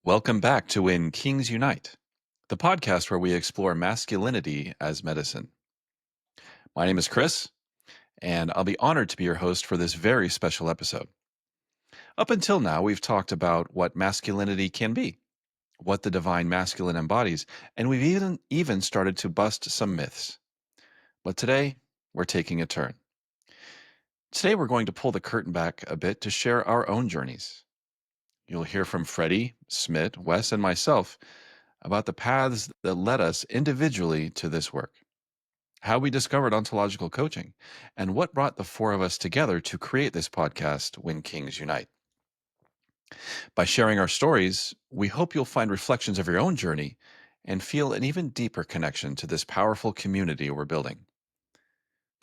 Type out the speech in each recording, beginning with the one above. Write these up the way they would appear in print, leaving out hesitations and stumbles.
Welcome back to When Kings Unite, the podcast where we explore masculinity as medicine. My name is Chris, and I'll be honored to be your host for this very special episode. Up until now, we've talked about what masculinity can be, what the divine masculine embodies, and we've even started to bust some myths. But today, we're taking a turn. Today, we're going to pull the curtain back a bit to share our own journeys. You'll hear from Freddy, Smit, Wes, and myself about the paths that led us individually to this work, how we discovered ontological coaching, and what brought the four of us together to create this podcast, When Kings Unite. By sharing our stories, we hope you'll find reflections of your own journey and feel an even deeper connection to this powerful community we're building.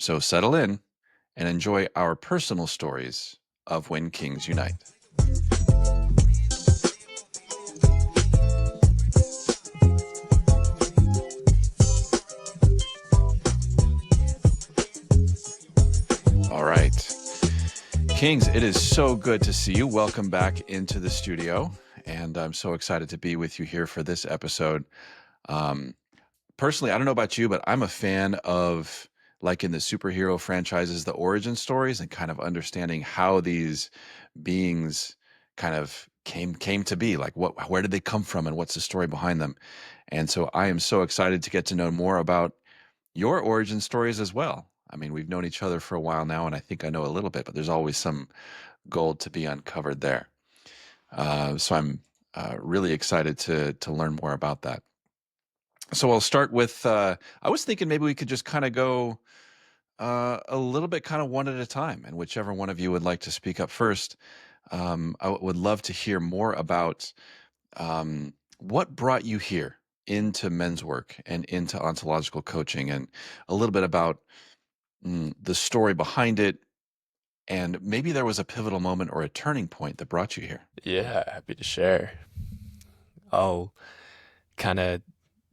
So settle in and enjoy our personal stories of When Kings Unite. All right. Kings, it is so good to see you. Welcome back into the studio. And I'm so excited to be with you here for this episode. Personally, I don't know about you, but I'm a fan of, like in the superhero franchises, the origin stories and kind of understanding how these beings kind of came to be. Like where did they come from and what's the story behind them? And so I am so excited to get to know more about your origin stories as well. I mean, we've known each other for a while now, and I think I know a little bit, but there's always some gold to be uncovered there. So I'm really excited to learn more about that. So I'll start with, I was thinking maybe we could just kind of go a little bit kind of one at a time, and whichever one of you would like to speak up first, I would love to hear more about what brought you here into men's work and into ontological coaching, and a little bit about the story behind it, and maybe there was a pivotal moment or a turning point that brought you here. Yeah, happy to share. I'll kind of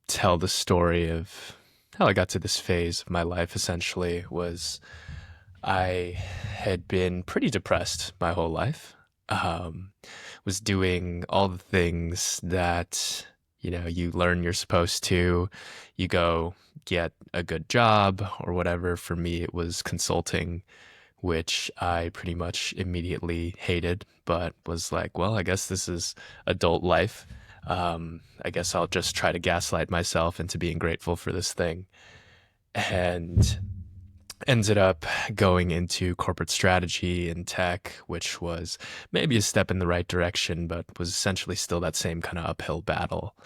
tell the story of how I got to this phase of my life. Essentially was I had been pretty depressed my whole life. Was doing all the things that you learn you're supposed to. You go get a good job or whatever. For me, it was consulting, which I pretty much immediately hated, but was like, well, I guess this is adult life. I guess I'll just try to gaslight myself into being grateful for this thing. And ended up going into corporate strategy and tech, which was maybe a step in the right direction, but was essentially still that same kind of uphill battle.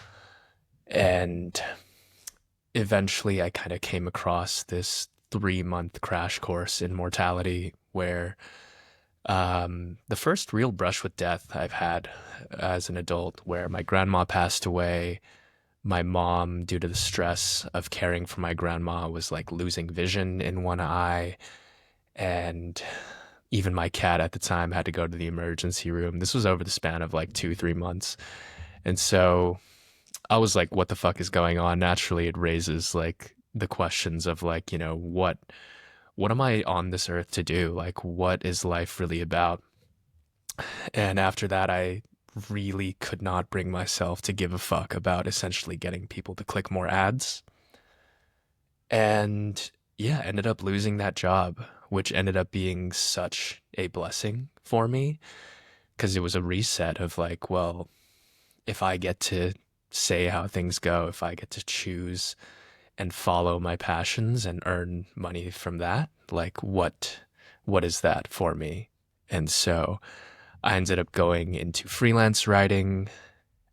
And eventually I kind of came across this 3-month crash course in mortality where the first real brush with death I've had as an adult, where my grandma passed away. My mom, due to the stress of caring for my grandma, was like losing vision in one eye. And even my cat at the time had to go to the emergency room. This was over the span of like 2-3 months. And so I was like, what the fuck is going on? Naturally, it raises like the questions of like, what am I on this earth to do? Like, what is life really about? And after that, I really could not bring myself to give a fuck about essentially getting people to click more ads. And yeah, ended up losing that job, which ended up being such a blessing for me because it was a reset of like, well, if I get to say how things go, if I get to choose and follow my passions and earn money from that, like what is that for me? And so I ended up going into freelance writing.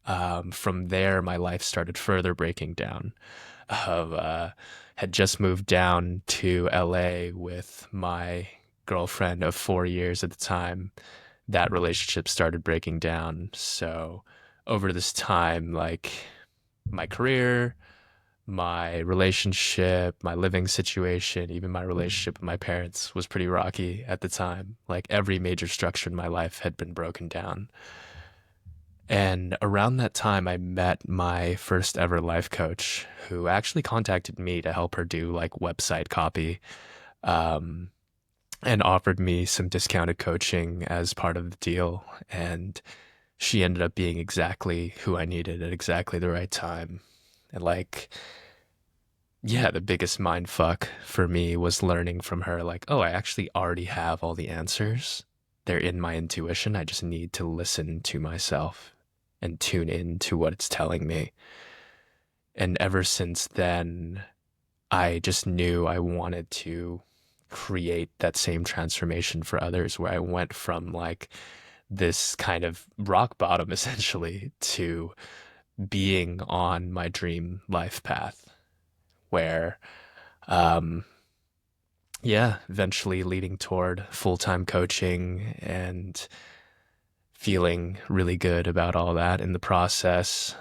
From there, my life started further breaking down. Had just moved down to LA with my girlfriend of 4 years at the time. That relationship started breaking down. So over this time, like my career, my relationship, my living situation, even my relationship with my parents was pretty rocky at the time. Like every major structure in my life had been broken down. And around that time, I met my first ever life coach who actually contacted me to help her do like website copy, um, and offered me some discounted coaching as part of the deal. And she ended up being exactly who I needed at exactly the right time. And like, yeah, the biggest mind fuck for me was learning from her, like, oh, I actually already have all the answers. They're in my intuition. I just need to listen to myself and tune in to what it's telling me. And ever since then, I just knew I wanted to create that same transformation for others, where I went from like this kind of rock bottom essentially to being on my dream life path, where, um, yeah, eventually leading toward full time coaching and feeling really good about all that in the process.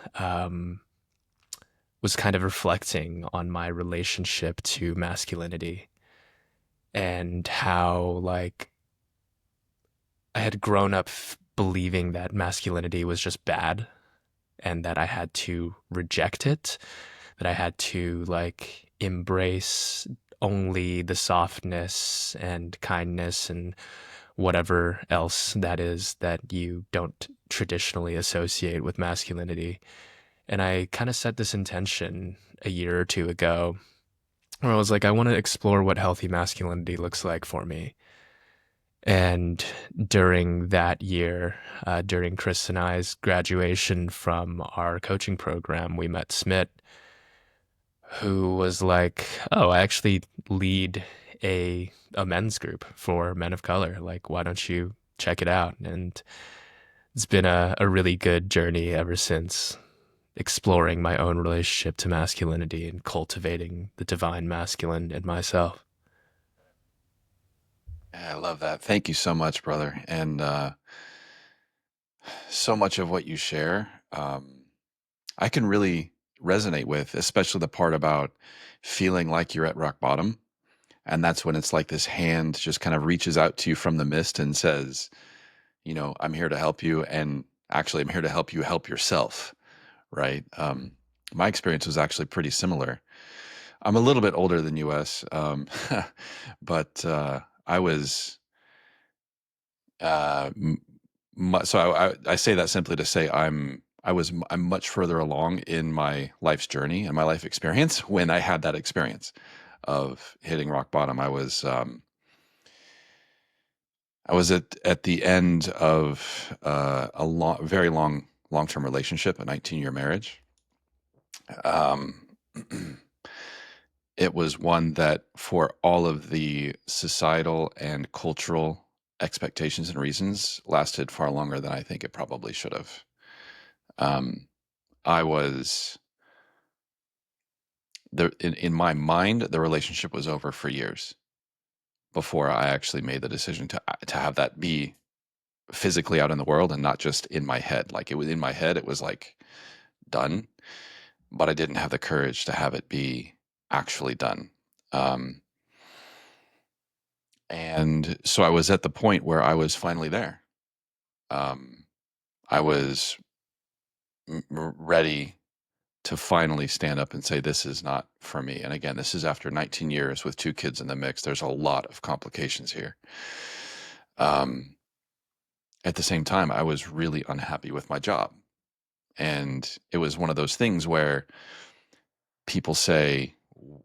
Was kind of reflecting on my relationship to masculinity and how, like, I had grown up believing that masculinity was just bad and that I had to reject it, that I had to, like, embrace only the softness and kindness and whatever else that is that you don't traditionally associate with masculinity. And I kind of set this intention a year or two ago where I was like, I want to explore what healthy masculinity looks like for me. And during that year, during Chris and I's graduation from our coaching program, we met Smit, who was like, "Oh, I actually lead a men's group for men of color. Like, why don't you check it out?" And it's been a really good journey ever since, exploring my own relationship to masculinity and cultivating the divine masculine in myself. Yeah, I love that. Thank you so much, brother. And so much of what you share, I can really resonate with, especially the part about feeling like you're at rock bottom. And that's when it's like this hand just kind of reaches out to you from the mist and says, I'm here to help you. And actually, I'm here to help you help yourself. Right. My experience was actually pretty similar. I'm a little bit older than US, but I was m- so I say that simply to say I'm much further along in my life's journey and my life experience when I had that experience of hitting rock bottom. I was at the end of very long term relationship, a 19-year marriage. Um, it was one that, for all of the societal and cultural expectations and reasons, lasted far longer than I think it probably should have. Um, I was in my mind, the relationship was over for years before I actually made the decision to have that be physically out in the world and not just in my head. Like, it was in my head, it was like done, but I didn't have the courage to have it be actually done. Um, and so I was at the point where I was finally there. Um, I was ready to finally stand up and say, this is not for me. And again, this is after 19 years with two kids in the mix. There's a lot of complications here. Um, at the same time, I was really unhappy with my job. And it was one of those things where people say,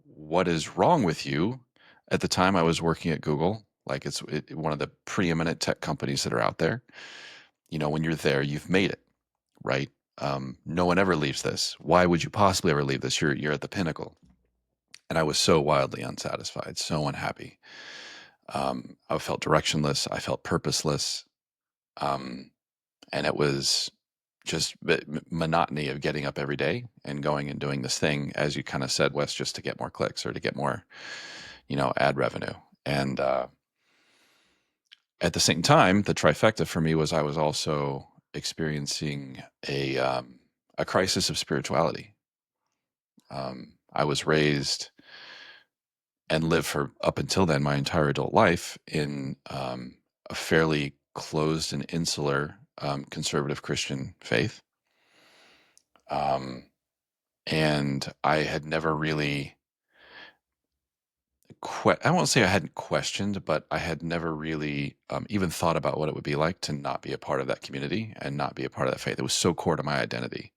what is wrong with you? At the time, I was working at Google. Like, one of the preeminent tech companies that are out there. When you're there, you've made it, right? No one ever leaves this. Why would you possibly ever leave this? You're at the pinnacle. And I was so wildly unsatisfied, so unhappy. I felt directionless. I felt purposeless. Um, and it was just monotony of getting up every day and going and doing this thing, as you kind of said, Wes, just to get more clicks or to get more, ad revenue. And at the same time, the trifecta for me was I was also experiencing a crisis of spirituality. I was raised and lived for, up until then, my entire adult life in a fairly closed and insular conservative Christian faith. And I had never really I won't say I hadn't questioned, but I had never really even thought about what it would be like to not be a part of that community and not be a part of that faith. It was so core to my identity,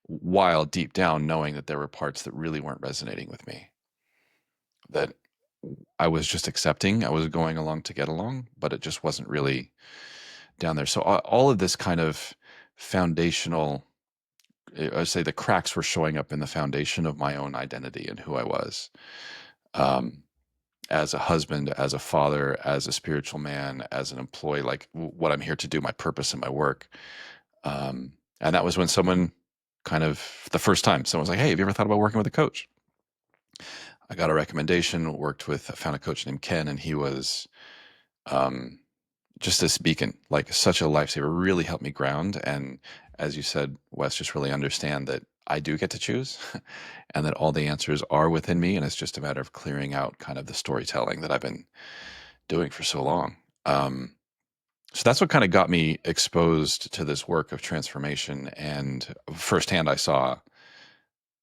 while deep down knowing that there were parts that really weren't resonating with me, that I was just accepting. I was going along to get along, but it just wasn't really down there. So all of this kind of foundational, I say the cracks were showing up in the foundation of my own identity and who I was. Um, as a husband, as a father, as a spiritual man, as an employee, like what I'm here to do, my purpose in my work. And that was when someone kind of, the first time someone was like, "Hey, have you ever thought about working with a coach?" I got a recommendation, found a coach named Ken, and he was um, just this beacon, like such a lifesaver, really helped me ground. And as you said, Wes, just really understand that I do get to choose and that all the answers are within me. And it's just a matter of clearing out kind of the storytelling that I've been doing for so long. So that's what kind of got me exposed to this work of transformation. And firsthand, I saw,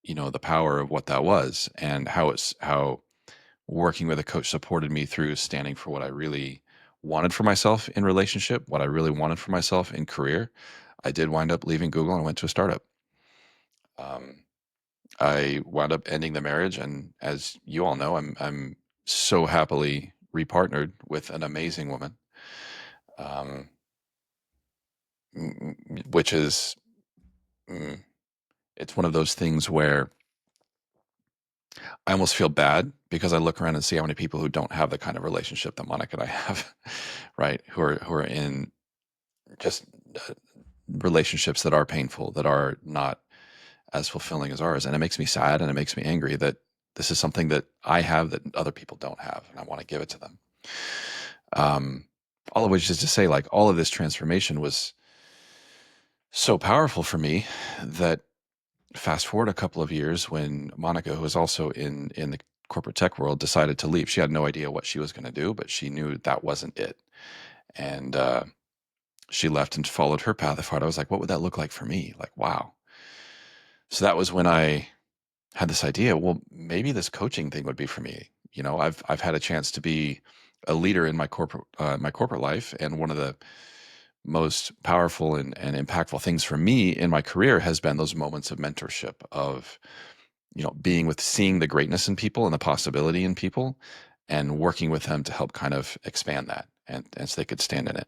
the power of what that was and how working with a coach supported me through standing for what I really wanted for myself in relationship, what I really wanted for myself in career. I did wind up leaving Google and went to a startup. Um, I wound up ending the marriage, and as you all know, I'm so happily repartnered with an amazing woman, um, which is mm, it's one of those things where I almost feel bad because I look around and see how many people who don't have the kind of relationship that Monica and I have, right? Who are in just uh, relationships that are painful, that are not as fulfilling as ours. And it makes me sad and it makes me angry that this is something that I have that other people don't have, and I want to give it to them. Um, all of which is to say, like, all of this transformation was so powerful for me that fast forward a couple of years when Monica, who was also in the corporate tech world, decided to leave. She had no idea what she was going to do, but she knew that wasn't it. And she left and followed her path. I was like, what would that look like for me? Like, wow. So that was when I had this idea. Well, maybe this coaching thing would be for me. I've had a chance to be a leader in my corporate life, and one of the most powerful and impactful things for me in my career has been those moments of mentorship, of being with, seeing the greatness in people and the possibility in people, and working with them to help kind of expand that, and so they could stand in it.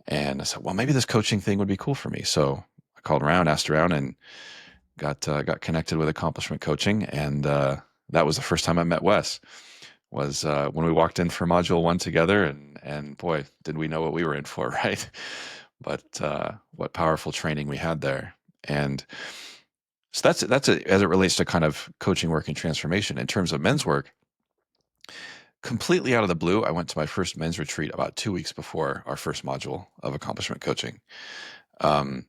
And I said, well, maybe this coaching thing would be cool for me. So I called around, asked around, and got connected with Accomplishment Coaching, and that was the first time I met Wes. Was when we walked in for Module 1 together, and boy, did we know what we were in for, right? But what powerful training we had there. And so that's as it relates to kind of coaching work and transformation. In terms of men's work, completely out of the blue, I went to my first men's retreat about 2 weeks before our first module of Accomplishment Coaching. Um,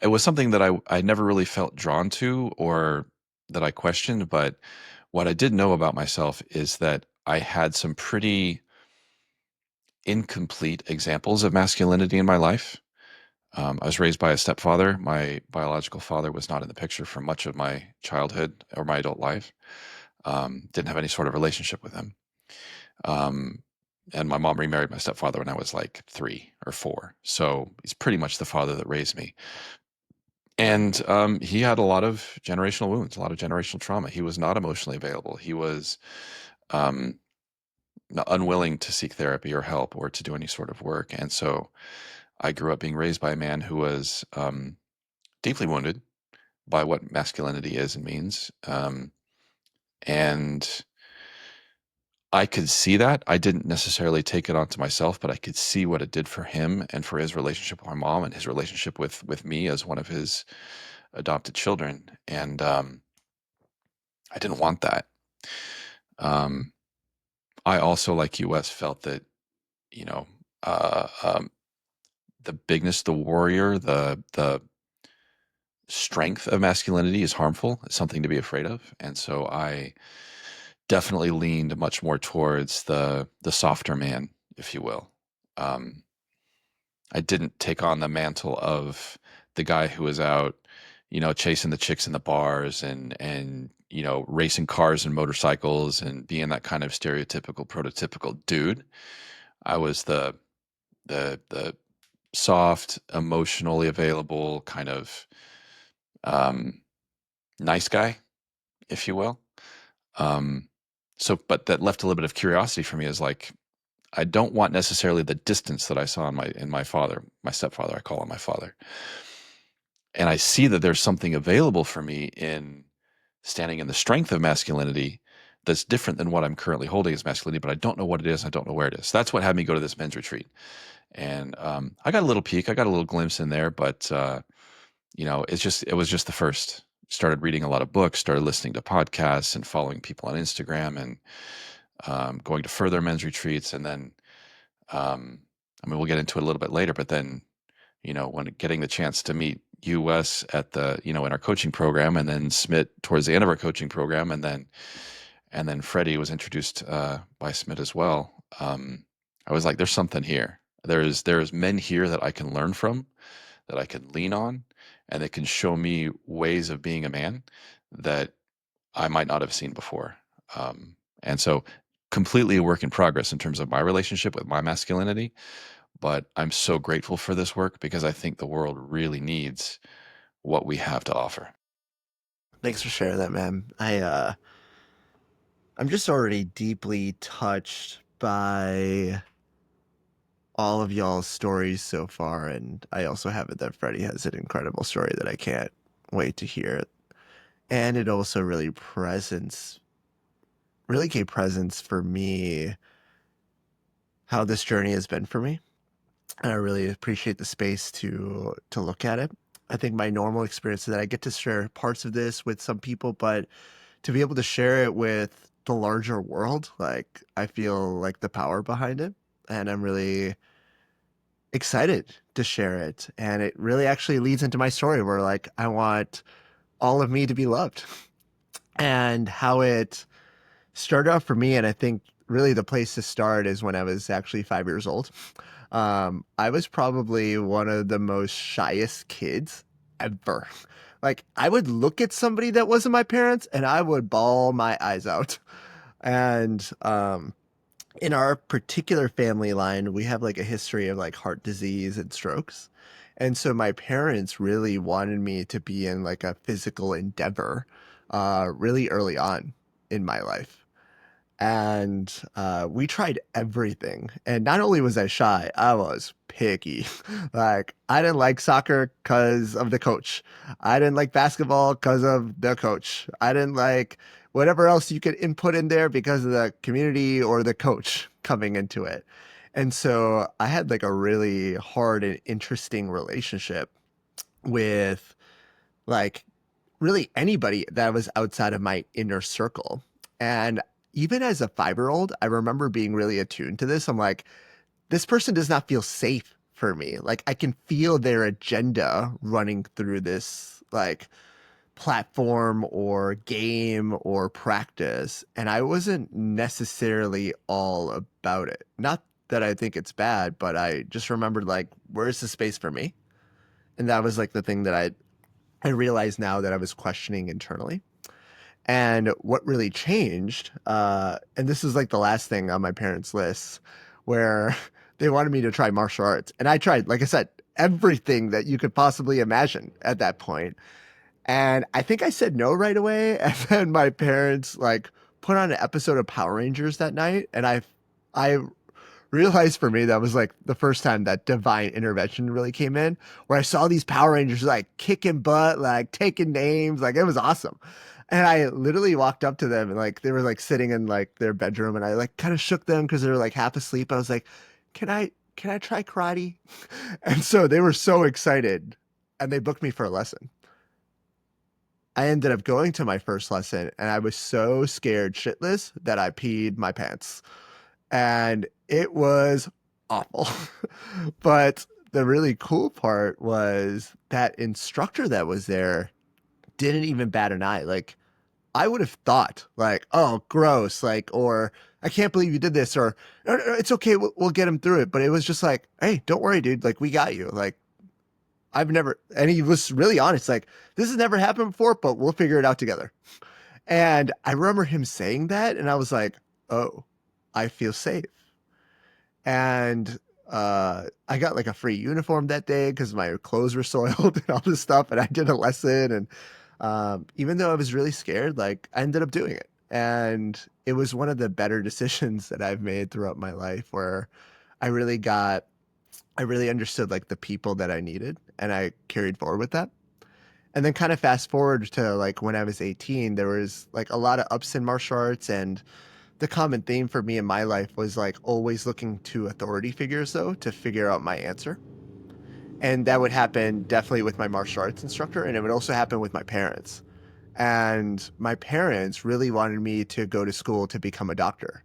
it was something that I never really felt drawn to or that I questioned, but what I did know about myself is that I had some pretty incomplete examples of masculinity in my life. I was raised by a stepfather. My biological father was not in the picture for much of my childhood or my adult life. Didn't have any sort of relationship with him. Um, and my mom remarried my stepfather when I was like 3 or 4. So he's pretty much the father that raised me. And he had a lot of generational wounds, a lot of generational trauma. He was not emotionally available. He was um, unwilling to seek therapy or help or to do any sort of work. And so I grew up being raised by a man who was deeply wounded by what masculinity is and means. And I could see that. I didn't necessarily take it onto myself, but I could see what it did for him and for his relationship with my mom and his relationship with me as one of his adopted children. And I didn't want that. Um, I also, like you, Wes, felt that, you know, uh, um, the bigness, the warrior, the strength of masculinity is harmful. It's something to be afraid of. And so I definitely leaned much more towards the softer man, if you will. Um, I didn't take on the mantle of the guy who was out, chasing the chicks in the bars and racing cars and motorcycles and being that kind of stereotypical, prototypical dude. I was the soft, emotionally available kind of um, nice guy, if you will. Um, but that left a little bit of curiosity for me is like, I don't want necessarily the distance that I saw in my father, my stepfather, I call him my father. And I see that there's something available for me in standing in the strength of masculinity that's different than what I'm currently holding as masculinity, but I don't know what it is. I don't know where it is. That's what had me go to this men's retreat. And I got a little peek, I got a little glimpse in there, but it was just the first. Started reading a lot of books, started listening to podcasts and following people on Instagram and going to further men's retreats. And then, we'll get into it a little bit later, but then, when getting the chance to meet US at in our coaching program, and then Smit towards the end of our coaching program, and then Freddy was introduced by Smit as well. I was like, there's something here. There's men here that I can learn from, that I can lean on, and that can show me ways of being a man that I might not have seen before. And so completely a work in progress in terms of my relationship with my masculinity, but I'm so grateful for this work because I think the world really needs what we have to offer. Thanks for sharing that, man. I'm just already deeply touched by all of y'all's stories so far, and I also have it that Freddie has an incredible story that I can't wait to hear. And it also really gave presence for me how this journey has been for me. And I really appreciate the space to look at it. I think my normal experience is that I get to share parts of this with some people, but to be able to share it with the larger world, like I feel like the power behind it. And I'm really excited to share it. And it really actually leads into my story where like I want all of me to be loved and how it started out for me. And I think really the place to start is when I was actually 5 years old. I was probably one of the most shyest kids ever. Like I would look at somebody that wasn't my parents and I would bawl my eyes out. And in our particular family line, we have like a history of like heart disease and strokes. And so my parents really wanted me to be in like a physical endeavor really early on in my life. And we tried everything. And not only was I shy, I was picky. Like, I didn't like soccer because of the coach. I didn't like basketball because of the coach. I didn't like whatever else you could input in there because of the community or the coach coming into it. And so I had like a really hard and interesting relationship with like really anybody that was outside of my inner circle. And even as a 5 year old, I remember being really attuned to this. I'm like, this person does not feel safe for me. Like I can feel their agenda running through this like platform or game or practice. And I wasn't necessarily all about it. Not that I think it's bad, but I just remembered like, where's the space for me? And that was like the thing that I realized now that I was questioning internally. And what really changed, and this is like the last thing on my parents' list, where they wanted me to try martial arts. And I tried, like I said, everything that you could possibly imagine at that point. And I think I said no right away. And then my parents like put on an episode of Power Rangers that night. And I realized for me that was like the first time that divine intervention really came in, where I saw these Power Rangers like kicking butt, like taking names, like it was awesome. And I literally walked up to them and like they were like sitting in like their bedroom and I like kind of shook them because they were like half asleep. I was like, can I try karate? And so they were so excited and they booked me for a lesson. I ended up going to my first lesson and I was so scared shitless that I peed my pants and it was awful. But the really cool part was that instructor that was there didn't even bat an eye. Like I would have thought like, oh, gross, like, or I can't believe you did this, or no, no, it's okay, we'll get him through it. But it was just like, hey, don't worry, dude. Like we got you. Like and he was really honest, like, this has never happened before, but we'll figure it out together. And I remember him saying that, and I was like, oh, I feel safe. And I got like a free uniform that day because my clothes were soiled and all this stuff. And I did a lesson. And even though I was really scared, like I ended up doing it. And it was one of the better decisions that I've made throughout my life where I really got, I really understood like the people that I needed and I carried forward with that. And then kind of fast forward to like when I was 18, there was like a lot of ups in martial arts, and the common theme for me in my life was like always looking to authority figures though to figure out my answer. And that would happen definitely with my martial arts instructor, and it would also happen with my parents. And my parents really wanted me to go to school to become a doctor.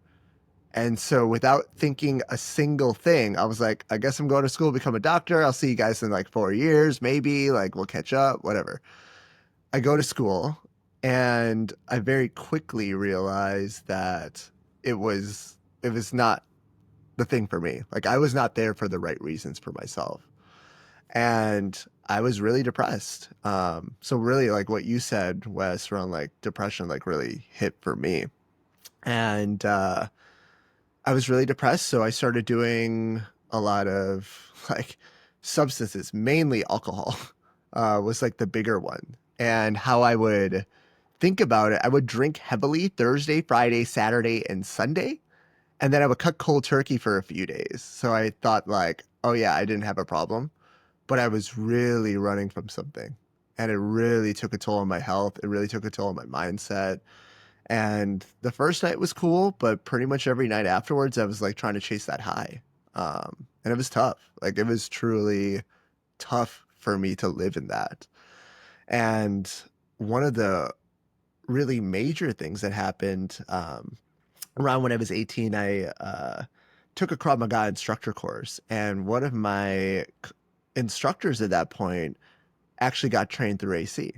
And so without thinking a single thing, I was like, I guess I'm going to school to become a doctor. I'll see you guys in like 4 years, maybe, like we'll catch up, whatever. I go to school and I very quickly realized that it was not the thing for me. Like I was not there for the right reasons for myself. And I was really depressed. So really like what you said, Wes, around like depression like really hit for me. And I was really depressed, so I started doing a lot of like substances, mainly alcohol. Was like the bigger one. And how I would think about it, I would drink heavily Thursday, Friday, Saturday, and Sunday. And then I would cut cold turkey for a few days. So I thought like, oh yeah, I didn't have a problem, but I was really running from something. And it really took a toll on my health. It really took a toll on my mindset. And the first night was cool, but pretty much every night afterwards, I was like trying to chase that high. And it was tough. Like it was truly tough for me to live in that. And one of the really major things that happened around when I was 18, I took a Krav Maga instructor course. And one of my instructors at that point actually got trained through AC.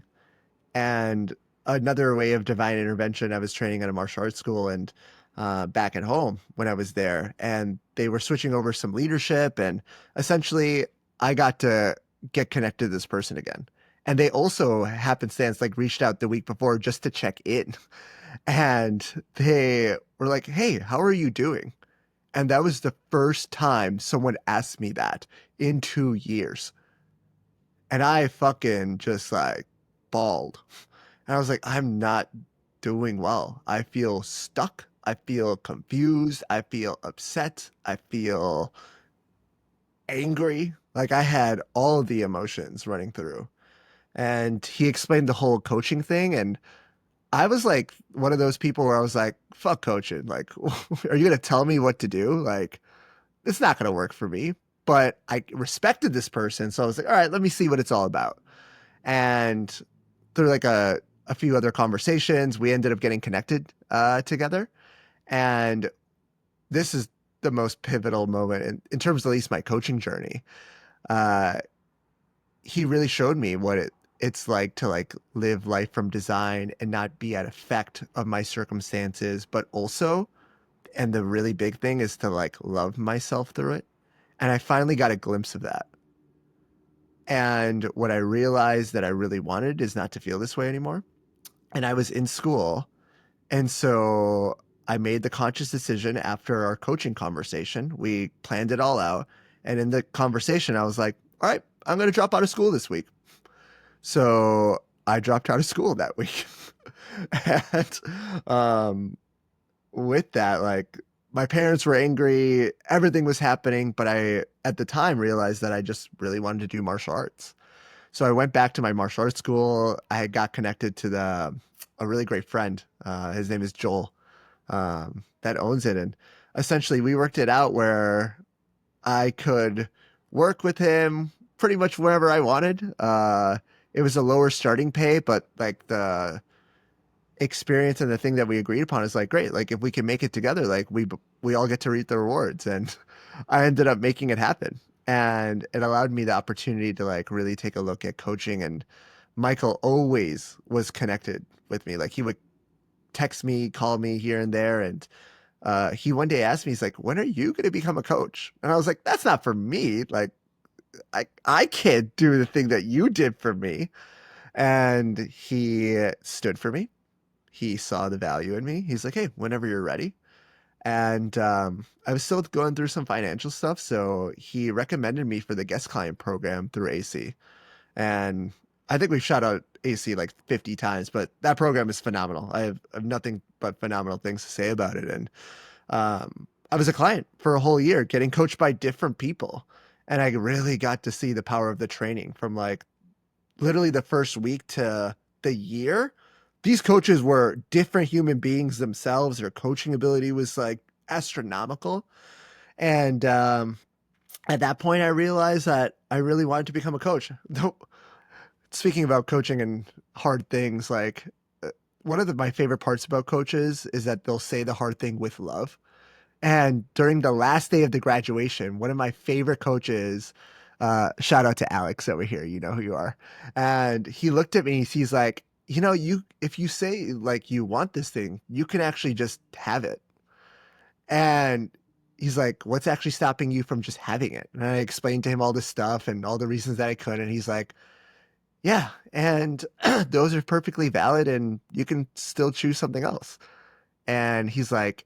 And another way of divine intervention, I was training at a martial arts school and back at home when I was there. And they were switching over some leadership. And essentially, I got to get connected to this person again. And they also happenstance like reached out the week before just to check in. And they were like, hey, how are you doing? And that was the first time someone asked me that in 2 years. And I fucking just like bawled. And I was like, I'm not doing well. I feel stuck. I feel confused. I feel upset. I feel angry. Like I had all of the emotions running through. And he explained the whole coaching thing. And I was like one of those people where I was like, fuck coaching. Like, are you going to tell me what to do? Like, it's not going to work for me. But I respected this person. So I was like, all right, let me see what it's all about. And through like a few other conversations, we ended up getting connected together. And this is the most pivotal moment in terms of at least my coaching journey. Uh, he really showed me what it's like to like live life from design and not be at effect of my circumstances, but also, and the really big thing is to like love myself through it. And I finally got a glimpse of that. And what I realized that I really wanted is not to feel this way anymore. And I was in school. And so I made the conscious decision after our coaching conversation. We planned it all out. And in the conversation, I was like, all right, I'm going to drop out of school this week. So I dropped out of school that week. And with that, like my parents were angry, everything was happening. But I, at the time, realized that I just really wanted to do martial arts. So I went back to my martial arts school. I got connected to a really great friend. His name is Joel, that owns it. And essentially, we worked it out where I could work with him pretty much wherever I wanted. It was a lower starting pay, but like the experience and the thing that we agreed upon is like great. Like if we can make it together, like we all get to reap the rewards. And I ended up making it happen. And it allowed me the opportunity to like really take a look at coaching. And Michael always was connected with me. Like he would text me, call me here and there. And he one day asked me, he's like, when are you going to become a coach? And I was like, that's not for me. Like, I can't do the thing that you did for me. And he stood for me. He saw the value in me. He's like, hey, whenever you're ready. And I was still going through some financial stuff. So he recommended me for the guest client program through AC. And I think we've shout out AC like 50 times, but that program is phenomenal. I have nothing but phenomenal things to say about it. And I was a client for a whole year getting coached by different people. And I really got to see the power of the training from like literally the first week to the year. These coaches were different human beings themselves. Their coaching ability was like astronomical. And at that point, I realized that I really wanted to become a coach. Though, speaking about coaching and hard things, like one of my favorite parts about coaches is that they'll say the hard thing with love. And during the last day of the graduation, one of my favorite coaches, shout out to Alex over here, you know who you are. And he looked at me, he's like, you know, you if you say like you want this thing, you can actually just have it. And he's like, what's actually stopping you from just having it? And I explained to him all this stuff and all the reasons that I could. And he's like, yeah, and those are perfectly valid and you can still choose something else. And he's like,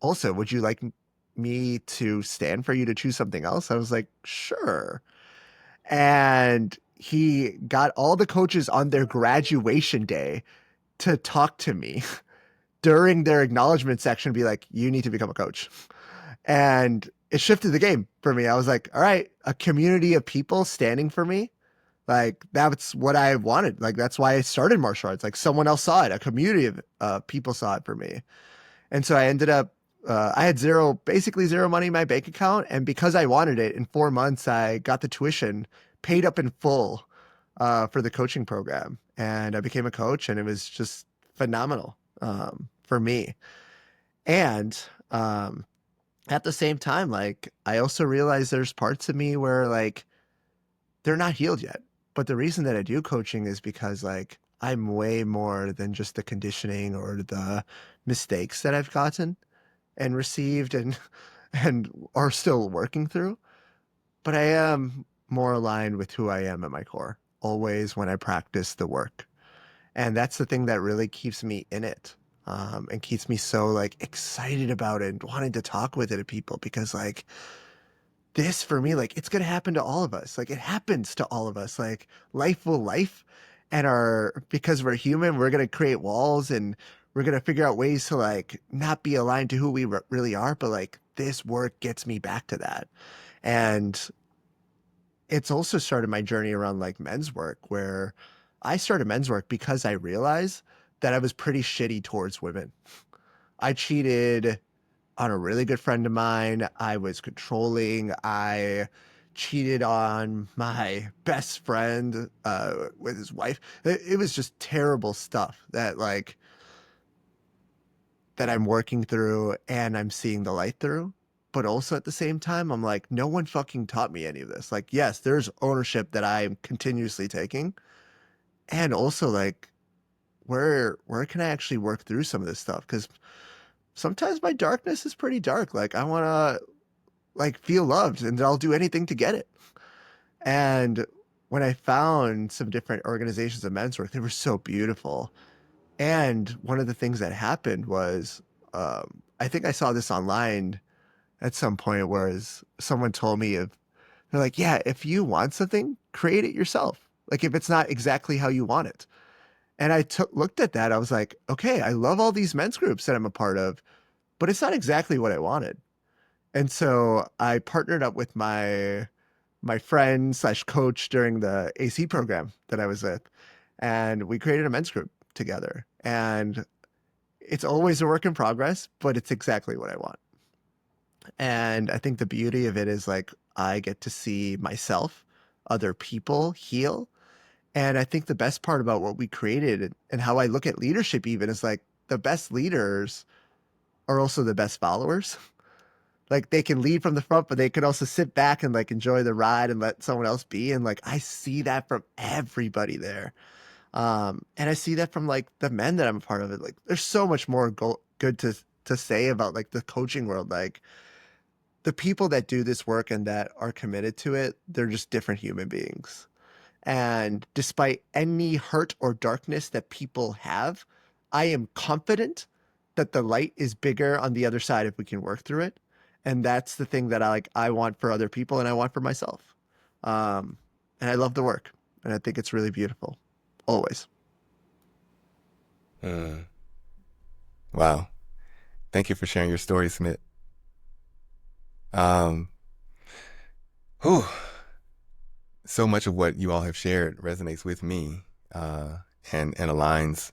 also, would you like me to stand for you to choose something else? I was like, sure. And he got all the coaches on their graduation day to talk to me during their acknowledgement section, be like, you need to become a coach. And it shifted the game for me. I was like, all right, a community of people standing for me. Like, that's what I wanted. Like, that's why I started martial arts. Like, someone else saw it, a community of people saw it for me. And so I ended up, I had basically zero money in my bank account. And because I wanted it, in 4 months, I got the tuition paid up in full for the coaching program. And I became a coach, and it was just phenomenal for me. And at the same time, like, I also realized there's parts of me where, like, they're not healed yet. But the reason that I do coaching is because, like, I'm way more than just the conditioning or the mistakes that I've gotten and received and and are still working through. But I am more aligned with who I am at my core, always when I practice the work. And that's the thing that really keeps me in it. And keeps me so like excited about it and wanting to talk with it to people because like this for me, like it's gonna happen to all of us. Like it happens to all of us. Like life will life, and our because we're human, we're gonna create walls and we're gonna figure out ways to like not be aligned to who we really are. But like this work gets me back to that, and it's also started my journey around like men's work, where I started men's work because I realized that I was pretty shitty towards women. I cheated on a really good friend of mine. I was controlling. I cheated on my best friend with his wife. It was just terrible stuff that like that I'm working through and I'm seeing the light through. But also at the same time, I'm like, no one fucking taught me any of this. Like, yes, there's ownership that I'm continuously taking. And also like where can I actually work through some of this stuff? Because sometimes my darkness is pretty dark. Like I wanna like feel loved and I'll do anything to get it. And when I found some different organizations of men's work, they were so beautiful. And one of the things that happened was, I think I saw this online at some point, whereas someone told me of, they're like, yeah, if you want something, create it yourself. Like if it's not exactly how you want it. And I looked at that, I was like, okay, I love all these men's groups that I'm a part of, but it's not exactly what I wanted. And so I partnered up with my friend slash coach during the AC program that I was with, and we created a men's group together. And it's always a work in progress, but it's exactly what I want. And I think the beauty of it is like I get to see myself, other people heal. And I think the best part about what we created and how I look at leadership even is like the best leaders are also the best followers. Like they can lead from the front, but they can also sit back and like enjoy the ride and let someone else be. And like I see that from everybody there. And I see that from like the men that I'm a part of it. Like there's so much more good to say about like the coaching world. Like the people that do this work and that are committed to it, they're just different human beings. And despite any hurt or darkness that people have, I am confident that the light is bigger on the other side if we can work through it. And that's the thing that I want for other people and I want for myself. And I love the work, and I think it's really beautiful, always. Wow. Thank you for sharing your story, Smit. Whew. So much of what you all have shared resonates with me, and aligns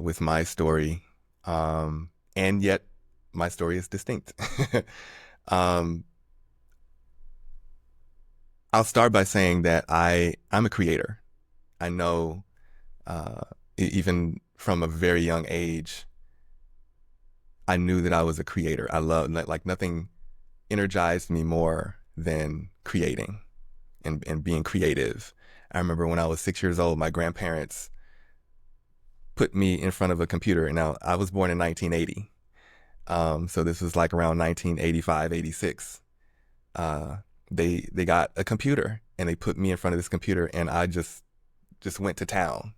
with my story, and yet my story is distinct. um, I'll start by saying that I'm a creator. I know, even from a very young age, I knew that I was a creator. I love, like, nothing energized me more than creating and being creative. I remember when I was 6 years old, my grandparents put me in front of a computer. And now I was born in 1980. So this was like around 1985, 86. They got a computer and they put me in front of this computer, and I just went to town.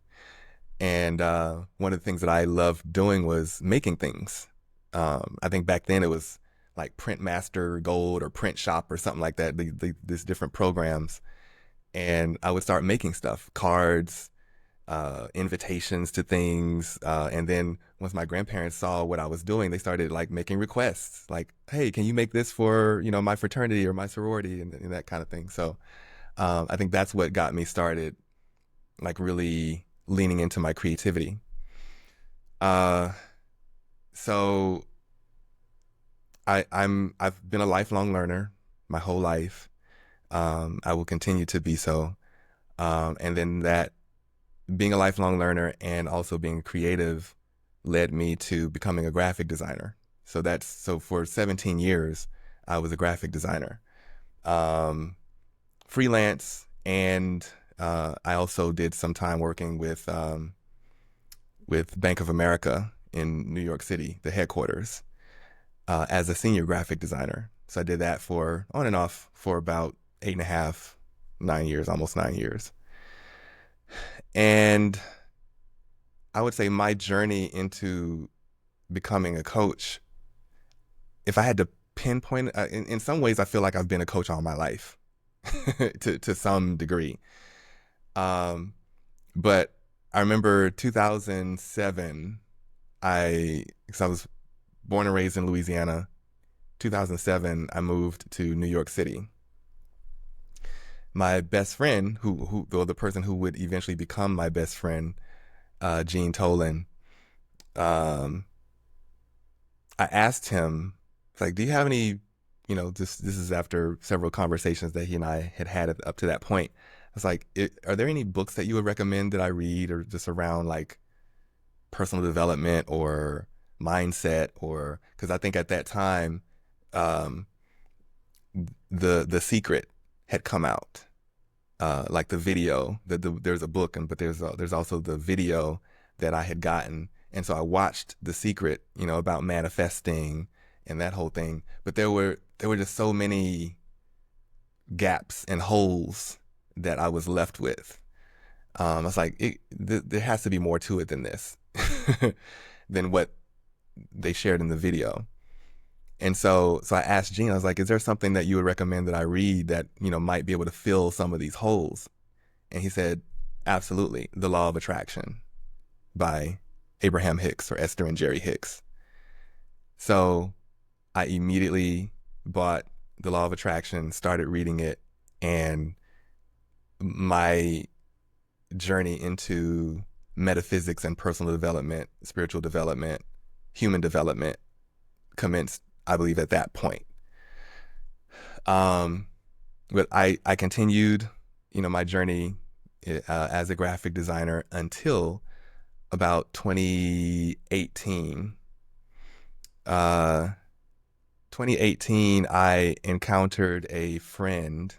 And one of the things that I loved doing was making things. I think back then it was like Print Master Gold or Print Shop or something like that, these different programs. And I would start making stuff, cards, invitations to things. And then once my grandparents saw what I was doing, they started like making requests like, hey, can you make this for, my fraternity or my sorority and that kind of thing. So I think that's what got me started, like really leaning into my creativity. So I've been a lifelong learner my whole life. I will continue to be so. And then that being a lifelong learner and also being creative led me to becoming a graphic designer. So for 17 years, I was a graphic designer, freelance. And I also did some time working with Bank of America in New York City, the headquarters, as a senior graphic designer. So I did that for on and off for about 8.5, 9 years, almost 9 years. And I would say my journey into becoming a coach, if I had to pinpoint, in some ways, I feel like I've been a coach all my life to some degree. But I remember 2007, because I was born and raised in Louisiana. 2007, I moved to New York City. My best friend, the person who would eventually become my best friend, Gene Tolan, I asked him, like, do you have any, this is after several conversations that he and I had up to that point. I was like, are there any books that you would recommend that I read, or just around like personal development or mindset, or because I think at that time, the Secret had come out, like the video. There's a book, but there's also the video that I had gotten, and so I watched The Secret, about manifesting and that whole thing. But there were just so many gaps and holes that I was left with. I was like, there has to be more to it than this, than what they shared in the video. And so I asked Gene, I was like, is there something that you would recommend that I read that, might be able to fill some of these holes? And he said, absolutely, The Law of Attraction by Abraham Hicks, or Esther and Jerry Hicks. So I immediately bought The Law of Attraction, started reading it, and my journey into metaphysics and personal development, spiritual development, human development commenced, I believe, at that point. But I continued, my journey as a graphic designer until about 2018. 2018, I encountered a friend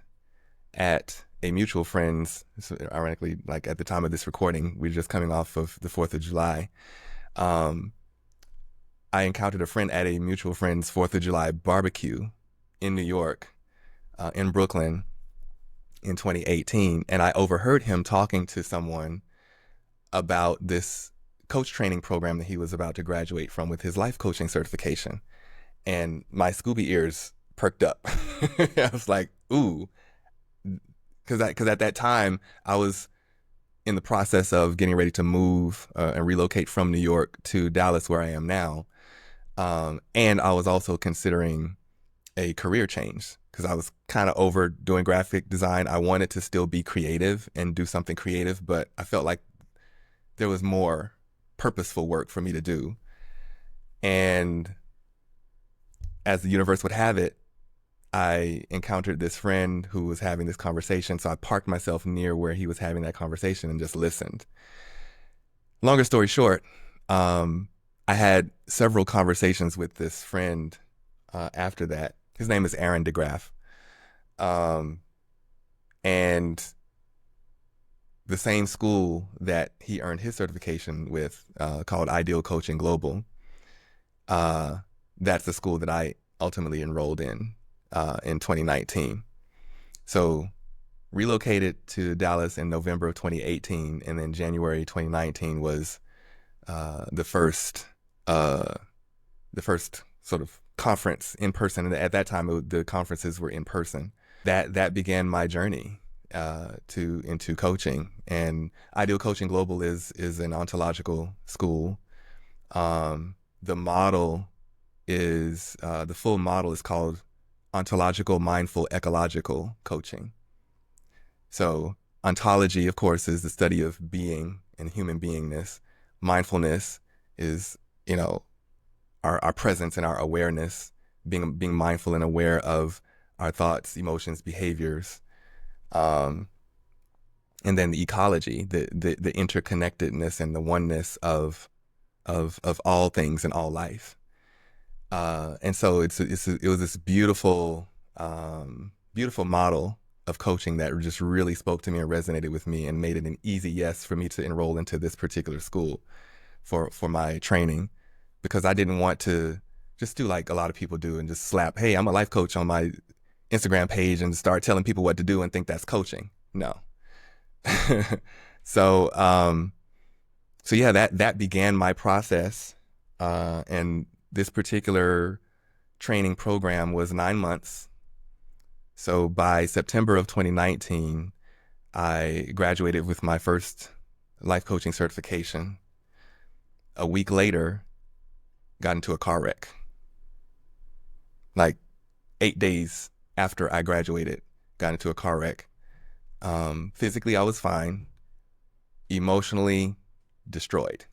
at a mutual friend's. So ironically, like at the time of this recording, we're just coming off of the 4th of July. I encountered a friend at a mutual friend's 4th of July barbecue in New York, in Brooklyn in 2018, and I overheard him talking to someone about this coach training program that he was about to graduate from with his life coaching certification. And my Scooby ears perked up. I was like, ooh, because at that time I was in the process of getting ready to move and relocate from New York to Dallas, where I am now. And I was also considering a career change because I was kind of over doing graphic design. I wanted to still be creative and do something creative, but I felt like there was more purposeful work for me to do. And as the universe would have it, I encountered this friend who was having this conversation. So I parked myself near where he was having that conversation and just listened. Longer story short, I had several conversations with this friend after that. His name is Aaron DeGraff. And the same school that he earned his certification with, called Ideal Coaching Global, that's the school that I ultimately enrolled in 2019. So relocated to Dallas in November of 2018, and then January 2019 was the first sort of conference in person. And at that time, the conferences were in person. That began my journey into coaching. And Ideal Coaching Global is an ontological school. The model is the full model is called ontological, mindful, ecological coaching. So ontology, of course, is the study of being and human beingness. Mindfulness is, our presence and our awareness, being mindful and aware of our thoughts, emotions, behaviors. And then the ecology, the interconnectedness and the oneness of all things and all life. And so it was this beautiful model of coaching that just really spoke to me and resonated with me and made it an easy yes for me to enroll into this particular school for my training, because I didn't want to just do like a lot of people do and just slap, hey, I'm a life coach on my Instagram page and start telling people what to do and think that's coaching. No. So yeah, that began my process. And this particular training program was 9 months. So by September of 2019, I graduated with my first life coaching certification. A week later, got into a car wreck. Like 8 days after I graduated, got into a car wreck. Physically, I was fine. Emotionally, destroyed.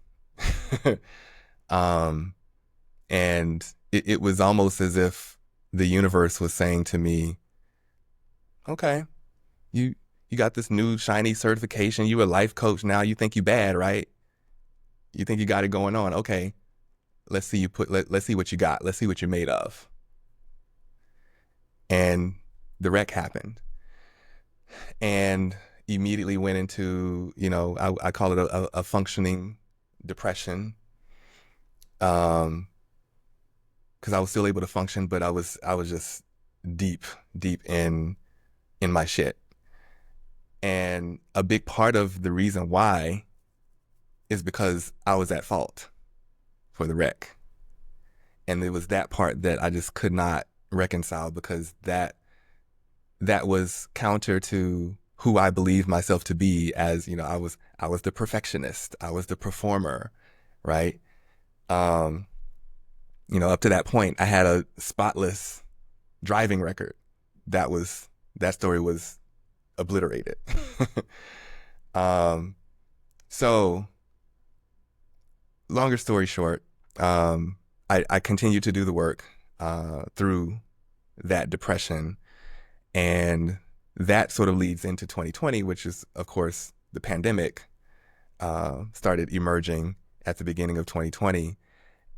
And it was almost as if the universe was saying to me, okay, you got this new shiny certification. You a life coach now. You think you bad, right? You think you got it going on. Okay, let's see let's see what you got. Let's see what you're made of. And the wreck happened. And immediately went into, I call it a functioning depression. Because I was still able to function, but I was just deep in my shit. And a big part of the reason why is because I was at fault for the wreck. And it was that part that I just could not reconcile, because that was counter to who I believed myself to be as, I was the perfectionist. I was the performer, right? Up to that point, I had a spotless driving record. That story was obliterated. So longer story short, I continued to do the work through that depression, and that sort of leads into 2020, which is, of course, the pandemic started emerging at the beginning of 2020.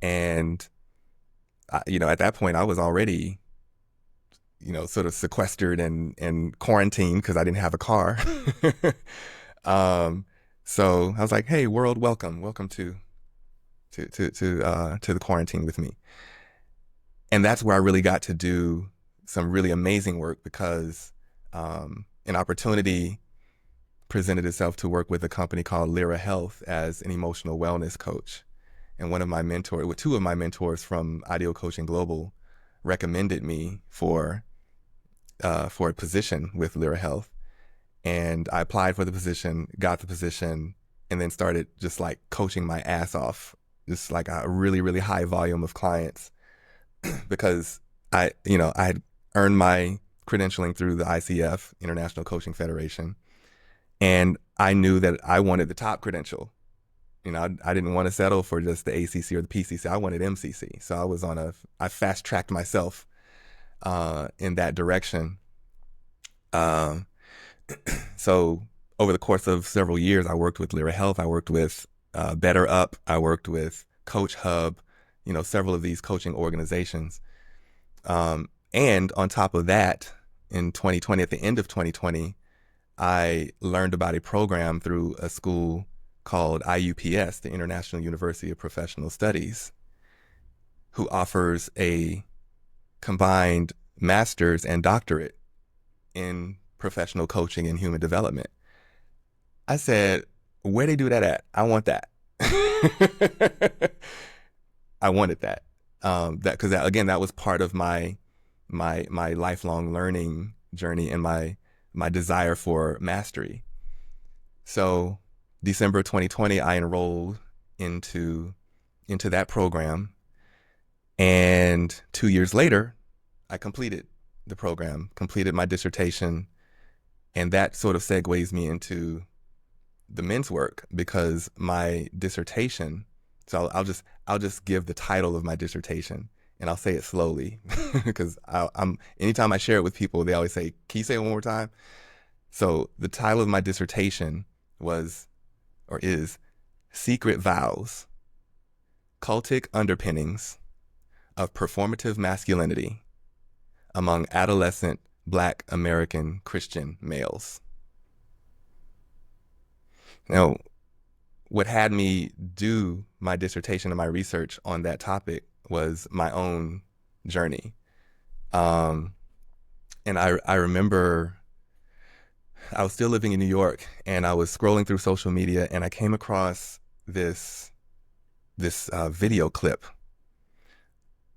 And, at that point, I was already, sort of sequestered and quarantined because I didn't have a car. So I was like, hey, world, welcome to the quarantine with me. And that's where I really got to do some really amazing work because an opportunity presented itself to work with a company called Lyra Health as an emotional wellness coach. And two of my mentors from Ideal Coaching Global recommended me for a position with Lyra Health. And I applied for the position, got the position, and then started just like coaching my ass off, just like a really, really high volume of clients because I had earned my credentialing through the ICF, International Coaching Federation. And I knew that I wanted the top credential. I didn't want to settle for just the ACC or the PCC. I wanted MCC. So I fast tracked myself in that direction. So over the course of several years, I worked with Lyra Health. I worked with Better Up. I worked with Coach Hub, several of these coaching organizations. And on top of that, in 2020, at the end of 2020, I learned about a program through a school called IUPS, the International University of Professional Studies, who offers a combined master's and doctorate in professional coaching and human development. I said, where they do that at? I want that. I wanted that. Because again, that was part of my lifelong learning journey and my desire for mastery. So December 2020, I enrolled into that program. And 2 years later, I completed the program, completed my dissertation. And that sort of segues me into the men's work because my dissertation, so I'll just give the title of my dissertation and I'll say it slowly because anytime I share it with people, they always say, can you say it one more time? So the title of my dissertation is Secret Vows, Cultic Underpinnings of Performative Masculinity Among Adolescent Black American Christian Males. Now, what had me do my dissertation and my research on that topic was my own journey. And I remember I was still living in New York and I was scrolling through social media and I came across this video clip.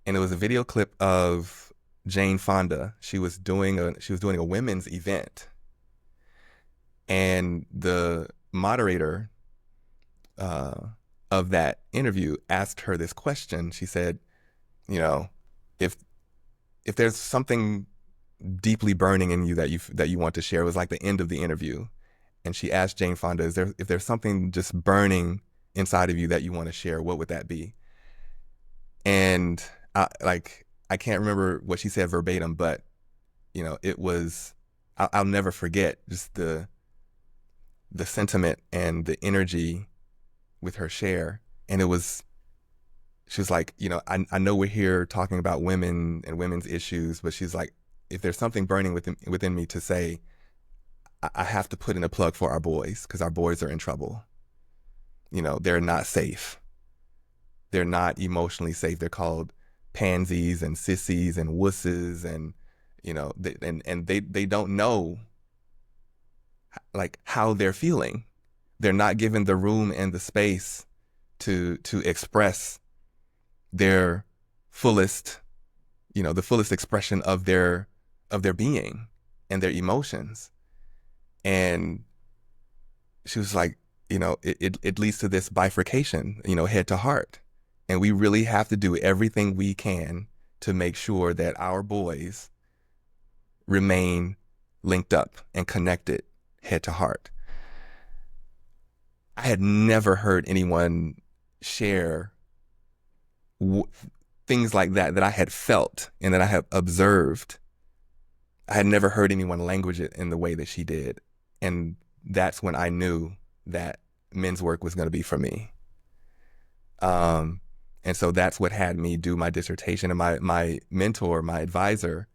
And it was a video clip of Jane Fonda. She was doing a women's event. And the moderator of that interview asked her this question. She said, if there's something deeply burning in you that you want to share, it was like the end of the interview. And she asked Jane Fonda, if there's something just burning inside of you that you want to share, what would that be? And I can't remember what she said verbatim, but it was, I'll never forget just the sentiment and the energy with her share. And she was like, I know we're here talking about women and women's issues, but she's like, if there's something burning within me to say, I have to put in a plug for our boys because our boys are in trouble. They're not safe. They're not emotionally safe. They're called pansies and sissies and wusses, and they don't know like how they're feeling. They're not given the room and the space to express their fullest, the fullest expression of their being and their emotions. And she was like, it leads to this bifurcation, head to heart. And we really have to do everything we can to make sure that our boys remain linked up and connected head to heart. I had never heard anyone share things like that I had felt and that I had observed. I had never heard anyone language it in the way that she did. And that's when I knew that men's work was going to be for me. And so that's what had me do my dissertation. And my mentor, my advisor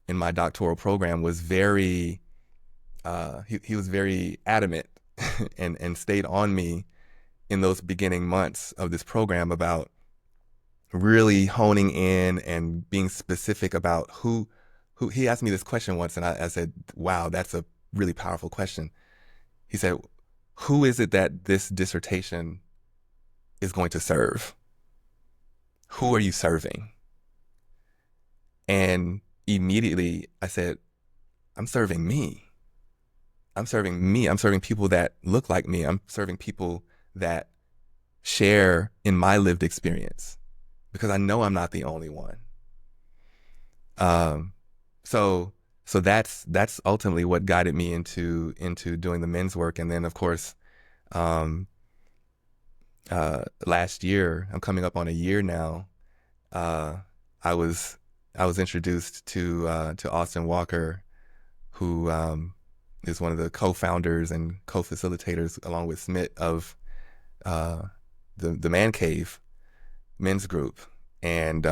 in my doctoral program was very, he was very adamant and stayed on me in those beginning months of this program about really honing in and being specific about who he asked me this question once, and I said, wow, that's a really powerful question. He said, who is it that this dissertation is going to serve? Who are you serving? And immediately I said, I'm serving me. I'm serving me. I'm serving people that look like me. I'm serving people that share in my lived experience, because I know I'm not the only one. So that's ultimately what guided me into doing the men's work. And then of course, last year, I'm coming up on a year now. I was introduced to Austin Walker, who is one of the co-founders and co-facilitators, along with Smit, of the Man Cave men's group. And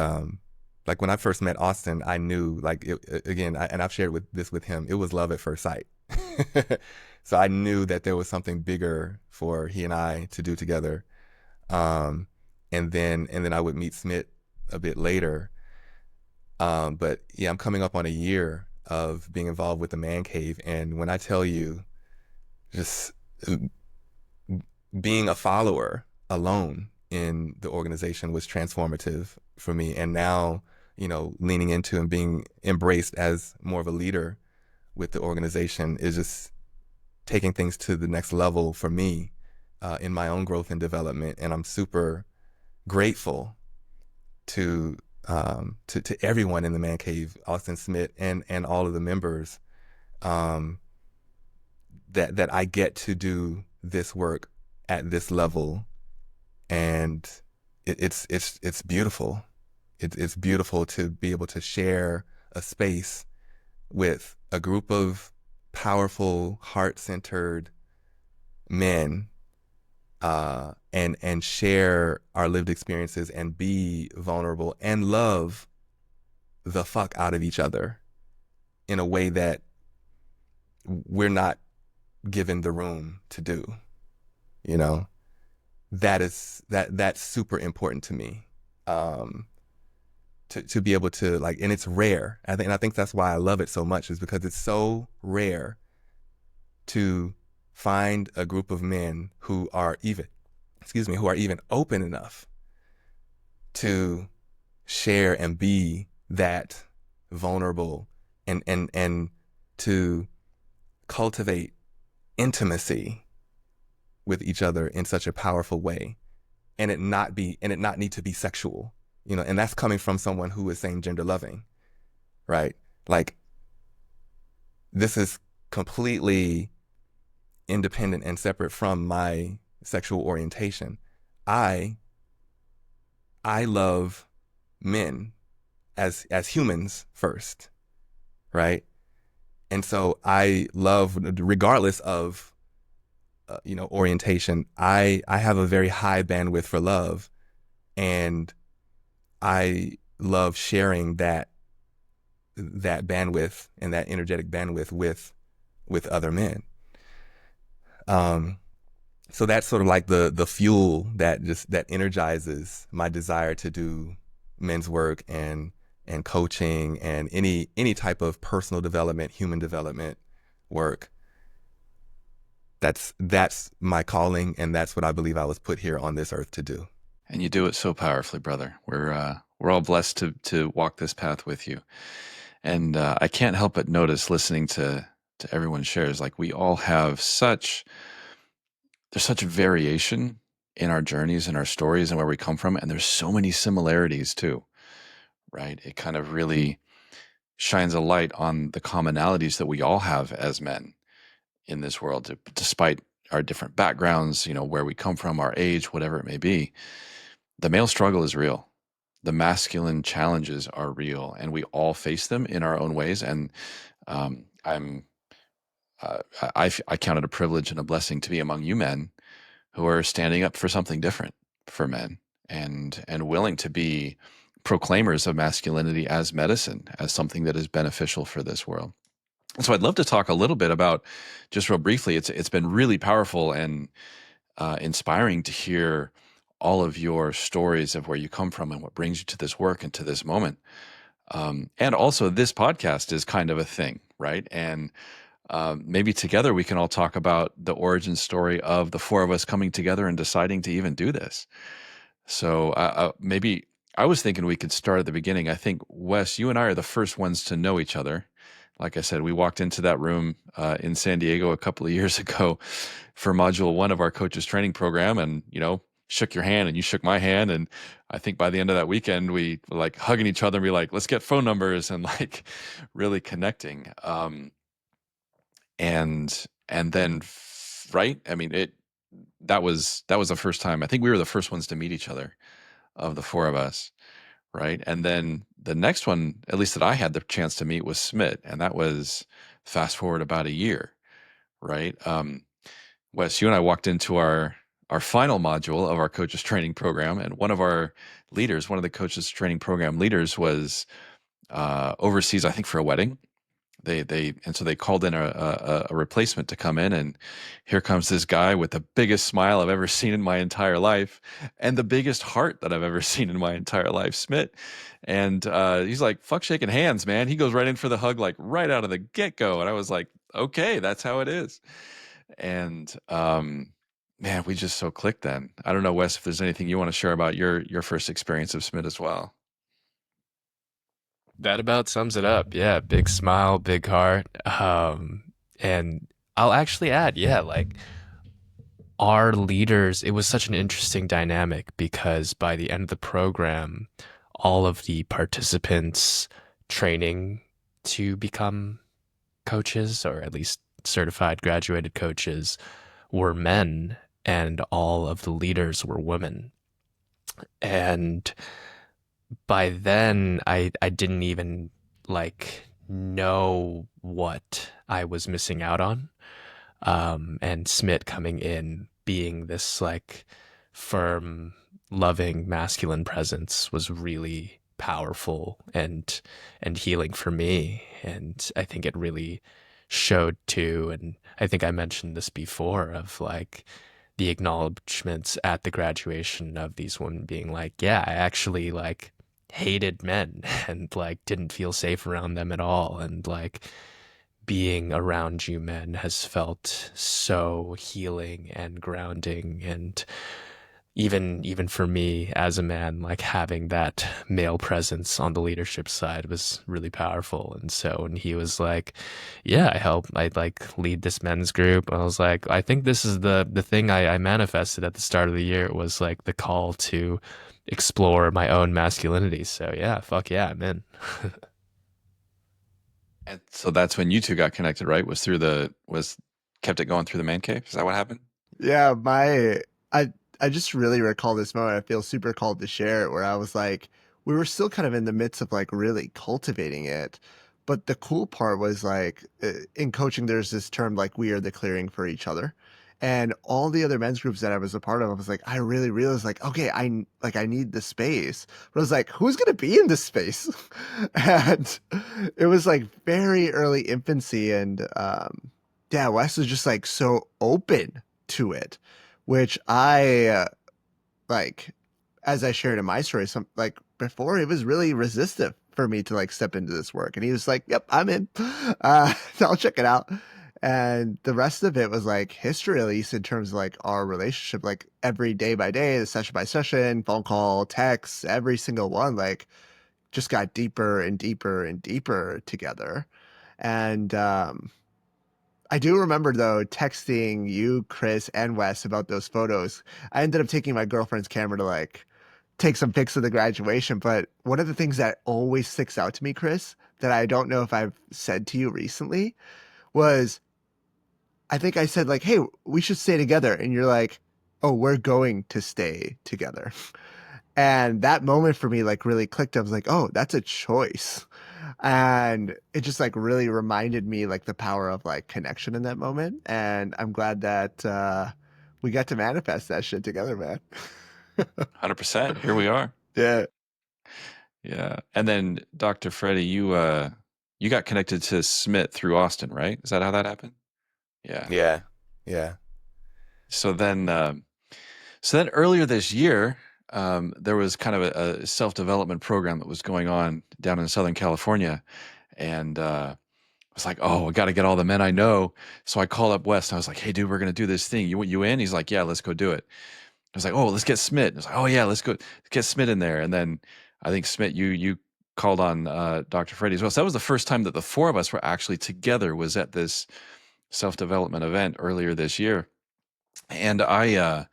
like when I first met Austin, I knew, like, again, and I've shared this with him, it was love at first sight. So I knew that there was something bigger for he and I to do together. And then I would meet Smit a bit later. But yeah, I'm coming up on a year of being involved with the Man Cave. And when I tell you, just being a follower alone in the organization was transformative for me. And now, leaning into and being embraced as more of a leader with the organization is just taking things to the next level for me in my own growth and development. And I'm super grateful to everyone in the Man Cave, Austin, Smit, and all of the members, that I get to do this work at this level. And it's beautiful. It's beautiful to be able to share a space with a group of powerful, heart-centered men, and share our lived experiences and be vulnerable and love the fuck out of each other in a way that we're not given the room to do. That's super important to me. To be able to, like, and it's rare. I think that's why I love it so much, is because it's so rare to find a group of men who are even open enough to share and be that vulnerable, and to cultivate intimacy with each other in such a powerful way, and it not need to be sexual, and that's coming from someone who is same gender loving, right? Like, this is completely independent and separate from my sexual orientation. I love men as humans first, right? And so I love, regardless of orientation, I have a very high bandwidth for love, and I love sharing that bandwidth and that energetic bandwidth with other men. So that's sort of like the fuel that energizes my desire to do men's work and coaching and any type of personal development, human development work. That's my calling, and that's what I believe I was put here on this earth to do. And you do it so powerfully, brother. We're all blessed to walk this path with you. And I can't help but notice, listening to everyone's shares, like, we all have there's such variation in our journeys and our stories and where we come from, and there's so many similarities too, right? It kind of really shines a light on the commonalities that we all have as men in this world, despite our different backgrounds, where we come from, our age, whatever it may be. The male struggle is real. The masculine challenges are real, and we all face them in our own ways. And I count it a privilege and a blessing to be among you men who are standing up for something different for men, and willing to be proclaimers of masculinity as medicine, as something that is beneficial for this world. And so I'd love to talk a little bit about, just real briefly, it's been really powerful and inspiring to hear all of your stories of where you come from and what brings you to this work and to this moment. And also, this podcast is kind of a thing, right? And maybe together we can all talk about the origin story of the four of us coming together and deciding to even do this. So maybe I was thinking we could start at the beginning. I think, Wes, you and I are the first ones to know each other. Like I said, we walked into that room in San Diego a couple of years ago for module 1 of our coaches training program, and shook your hand and you shook my hand, and I think by the end of that weekend we were like hugging each other and be like, let's get phone numbers, and like really connecting. And then right, I mean, that was the first time. I think we were the first ones to meet each other of the four of us, right? And then the next one, at least that I had the chance to meet, was Smit, and that was fast forward about a year, right? Wes, you and I walked into our final module of our coaches training program, and one of the coaches training program leaders was overseas, I think, for a wedding. So they called in a replacement to come in, and here comes this guy with the biggest smile I've ever seen in my entire life, and the biggest heart that I've ever seen in my entire life, Smit. And he's like, "Fuck shaking hands, man." He goes right in for the hug, like right out of the get go, and I was like, "Okay, that's how it is." And man, we just so clicked then. I don't know, Wes, if there's anything you want to share about your first experience of Smit as well. That about sums it up. Yeah, big smile, big heart. And I'll actually add, yeah, like our leaders, it was such an interesting dynamic because by the end of the program, all of the participants training to become coaches, or at least certified graduated coaches, were men, and all of the leaders were women. And by then I didn't even like know what I was missing out on. And Smit coming in being this like firm, loving, masculine presence was really powerful and healing for me. And I think it really showed too. And I think I mentioned this before of like the acknowledgments at the graduation of these women being like, yeah, I actually like hated men and like didn't feel safe around them at all. And like being around you men has felt so healing and grounding. And even for me as a man, like having that male presence on the leadership side was really powerful. And so when he was like, yeah, I'd like lead this men's group, I was like, I think this is the thing I manifested at the start of the year. It was like the call to explore my own masculinity. So yeah, fuck yeah, I'm in. And so that's when you two got connected, right? Kept it going through the man cave? Is that what happened? Yeah, I just really recall this moment. I feel super called to share it, where I was like, we were still kind of in the midst of like really cultivating it. But the cool part was like in coaching, there's this term like we are the clearing for each other. And all the other men's groups that I was a part of, I was like, I really realized like, okay, I need the space. But I was like, who's gonna be in this space? And it was like very early infancy, and yeah, Wes was just like so open to it, which I like, as I shared in my story, some like before, it was really resistive for me to like step into this work, and he was like, "Yep, I'm in. I'll check it out." And the rest of it was like history, at least in terms of like our relationship, like every day by day, session by session, phone call, text, every single one, like just got deeper and deeper and deeper together. And I do remember though texting you, Chris, and Wes about those photos. I ended up taking my girlfriend's camera to like take some pics of the graduation. But one of the things that always sticks out to me, Chris, that I don't know if I've said to you recently was, I think I said like, "Hey, we should stay together," and you're like, "Oh, we're going to stay together." And that moment for me like really clicked. I was like, "Oh, that's a choice." And it just like really reminded me like the power of like connection in that moment. And I'm glad that we got to manifest that shit together, man. 100%. Here we are. Yeah. Yeah. And then Dr. Freddy, you got connected to Smit through Austin, right? Is that how that happened? Yeah. Yeah. Yeah. So then earlier this year, there was kind of a self-development program that was going on down in Southern California. And I was like, oh, I got to get all the men I know. So I called up Wes and I was like, hey, dude, we're going to do this thing. You in? He's like, yeah, let's go do it. I was like, oh, let's get Smit. I was like, oh, yeah, let's get Smit in there. And then I think Smit, you called on Dr. Freddy as well. So that was the first time that the four of us were actually together, was at this self-development event earlier this year. And can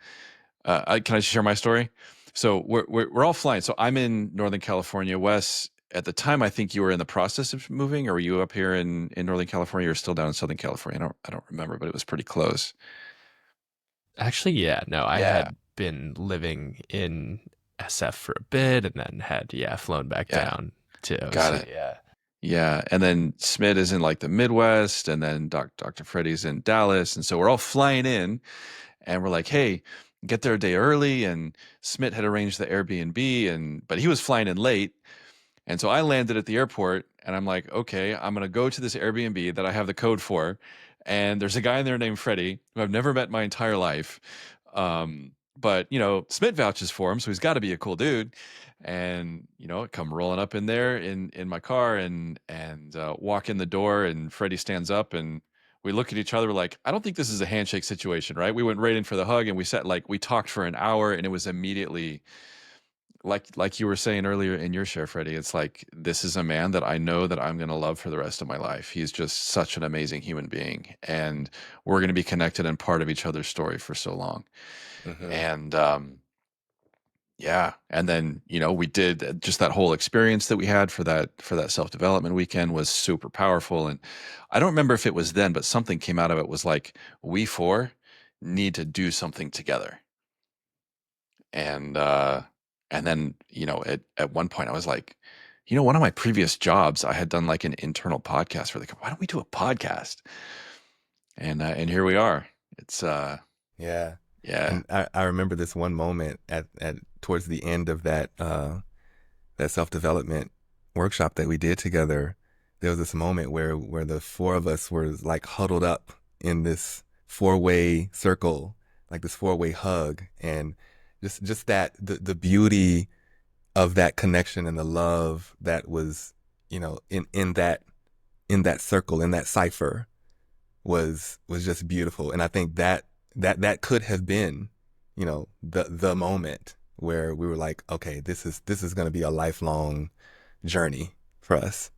I share my story? So we're all flying. So I'm in Northern California. Wes, at the time, I think you were in the process of moving, or were you up here in Northern California, or still down in Southern California? I don't remember, but it was pretty close. Actually, yeah, no, I Yeah. had been living in SF for a bit and then had, flown back Yeah. down too. Got So, it. yeah. Yeah. And then Smit is in like the Midwest, and then Dr. Freddy's in Dallas. And so we're all flying in, and we're like, hey, get there a day early. And Smit had arranged the Airbnb, but he was flying in late. And so I landed at the airport, and I'm like, okay, I'm going to go to this Airbnb that I have the code for. And there's a guy in there named Freddy, who I've never met in my entire life. But, Smit vouches for him, so he's got to be a cool dude. And, I come rolling up in there in my car and walk in the door, and Freddy stands up, and we look at each other like, I don't think this is a handshake situation, right? We went right in for the hug, and we talked for an hour, and it was immediately like you were saying earlier in your share, Freddie. It's like, this is a man that I know that I'm going to love for the rest of my life. He's just such an amazing human being, and we're going to be connected and part of each other's story for so long. Mhm. And yeah, and then we did just that whole experience that we had for that self-development weekend was super powerful. And I don't remember if it was then, but something came out of it, was like, we four need to do something together. And then at one point I was like, one of my previous jobs, I had done like an internal podcast for the company. Why don't we do a podcast? And here we are. It's Yeah. yeah. And I remember this one moment at towards the end of that self-development workshop that we did together. There was this moment where the four of us were like huddled up in this four-way circle, like this four-way hug, and just that the beauty of that connection and the love that was, in that circle, in that cipher, was just beautiful. And I think that could have been, the moment where we were like, okay, this is going to be a lifelong journey for us.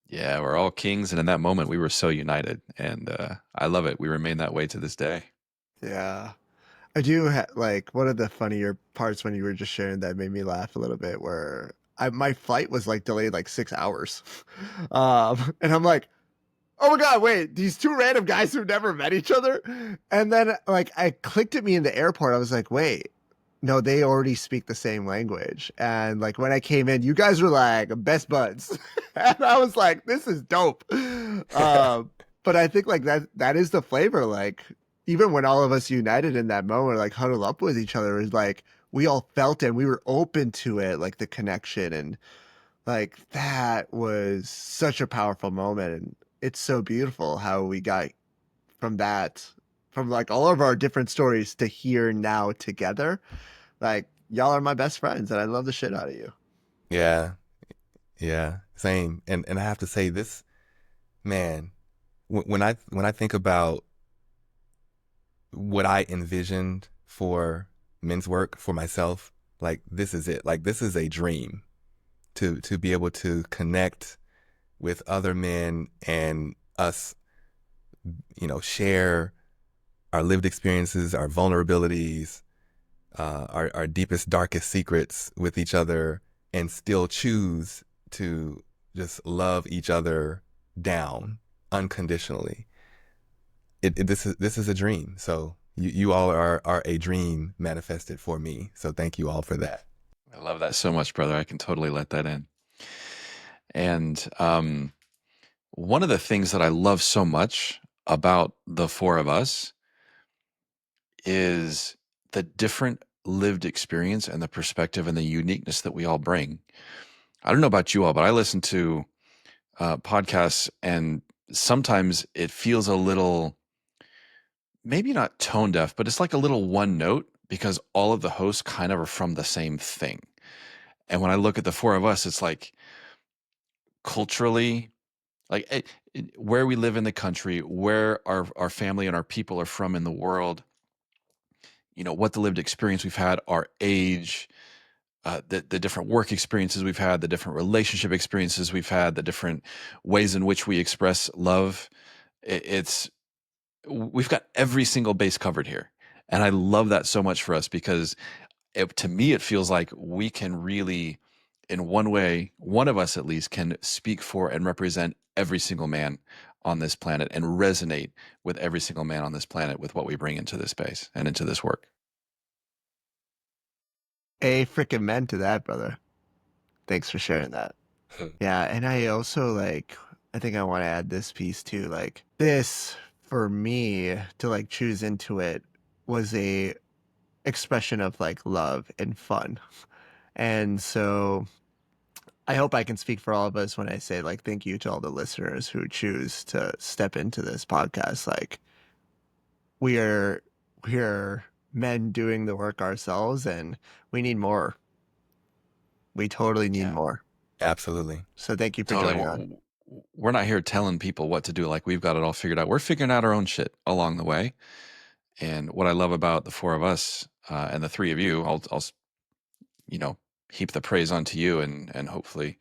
Yeah, we're all kings, and in that moment we were so united, and I love it. We remain that way to this day. Yeah. I do like one of the funnier parts when you were just sharing that made me laugh a little bit, where my flight was like delayed like 6 hours. And I'm like, oh my God, wait, these two random guys who never met each other. And then like I clicked at me in the airport. I was like, wait, no, they already speak the same language. And like when I came in, you guys were like best buds. And I was like, this is dope. But I think like that is the flavor. Like even when all of us united in that moment, like huddled up with each other, is like we all felt it and we were open to it, like the connection. And like that was such a powerful moment. And it's so beautiful how we got from that, from like all of our different stories to here now together. Like y'all are my best friends, and I love the shit out of you. Yeah, yeah, same. And I have to say this, man, when I think about what I envisioned for men's work for myself, like this is it. Like this is a dream to be able to connect with other men and us, share our lived experiences, our vulnerabilities, our deepest, darkest secrets with each other, and still choose to just love each other down unconditionally. This is a dream. So you all are a dream manifested for me. So thank you all for that. I love that so much, brother. I can totally let that in. And one of the things that I love so much about the four of us is the different lived experience and the perspective and the uniqueness that we all bring. I don't know about you all, but I listen to podcasts, and sometimes it feels a little, maybe not tone deaf, but it's like a little one note, because all of the hosts kind of are from the same thing. And when I look at the four of us, it's like culturally, like where we live in the country, where our family and our people are from in the world, you know, what the lived experience we've had, our age, the different work experiences we've had, the different relationship experiences we've had, the different ways in which we express love. It's we've got every single base covered here, and I love that so much for us because to me it feels like we can really, in one way, one of us at least can speak for and represent every single man on this planet and resonate with every single man on this planet with what we bring into this space and into this work. Freaking men to that, brother. Thanks for sharing that. Yeah, and I also like, I think I want to add this piece too. Like this, for me to like choose into it was a expression of like love and fun. And so I hope I can speak for all of us when I say like thank you to all the listeners who choose to step into this podcast. Like we are men doing the work ourselves, and we need more. We totally need Yeah. more. Absolutely. So thank you for Totally. joining on. We're not here telling people what to do. Like we've got it all figured out. We're figuring out our own shit along the way. And what I love about the four of us and the three of you, I'll you know, heap the praise onto you, and hopefully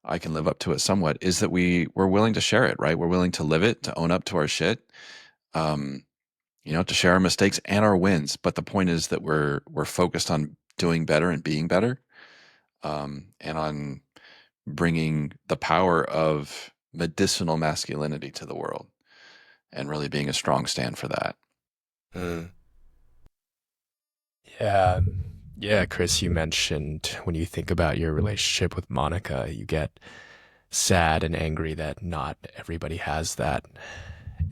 I can live up to it somewhat, is that we're willing to share it, right? We're willing to live it, to own up to our shit, you know, to share our mistakes and our wins. But the point is that we're focused on doing better and being better, and on bringing the power of medicinal masculinity to the world, and really being a strong stand for that. Mm. Yeah. Yeah, Chris, you mentioned when you think about your relationship with Monica, you get sad and angry that not everybody has that.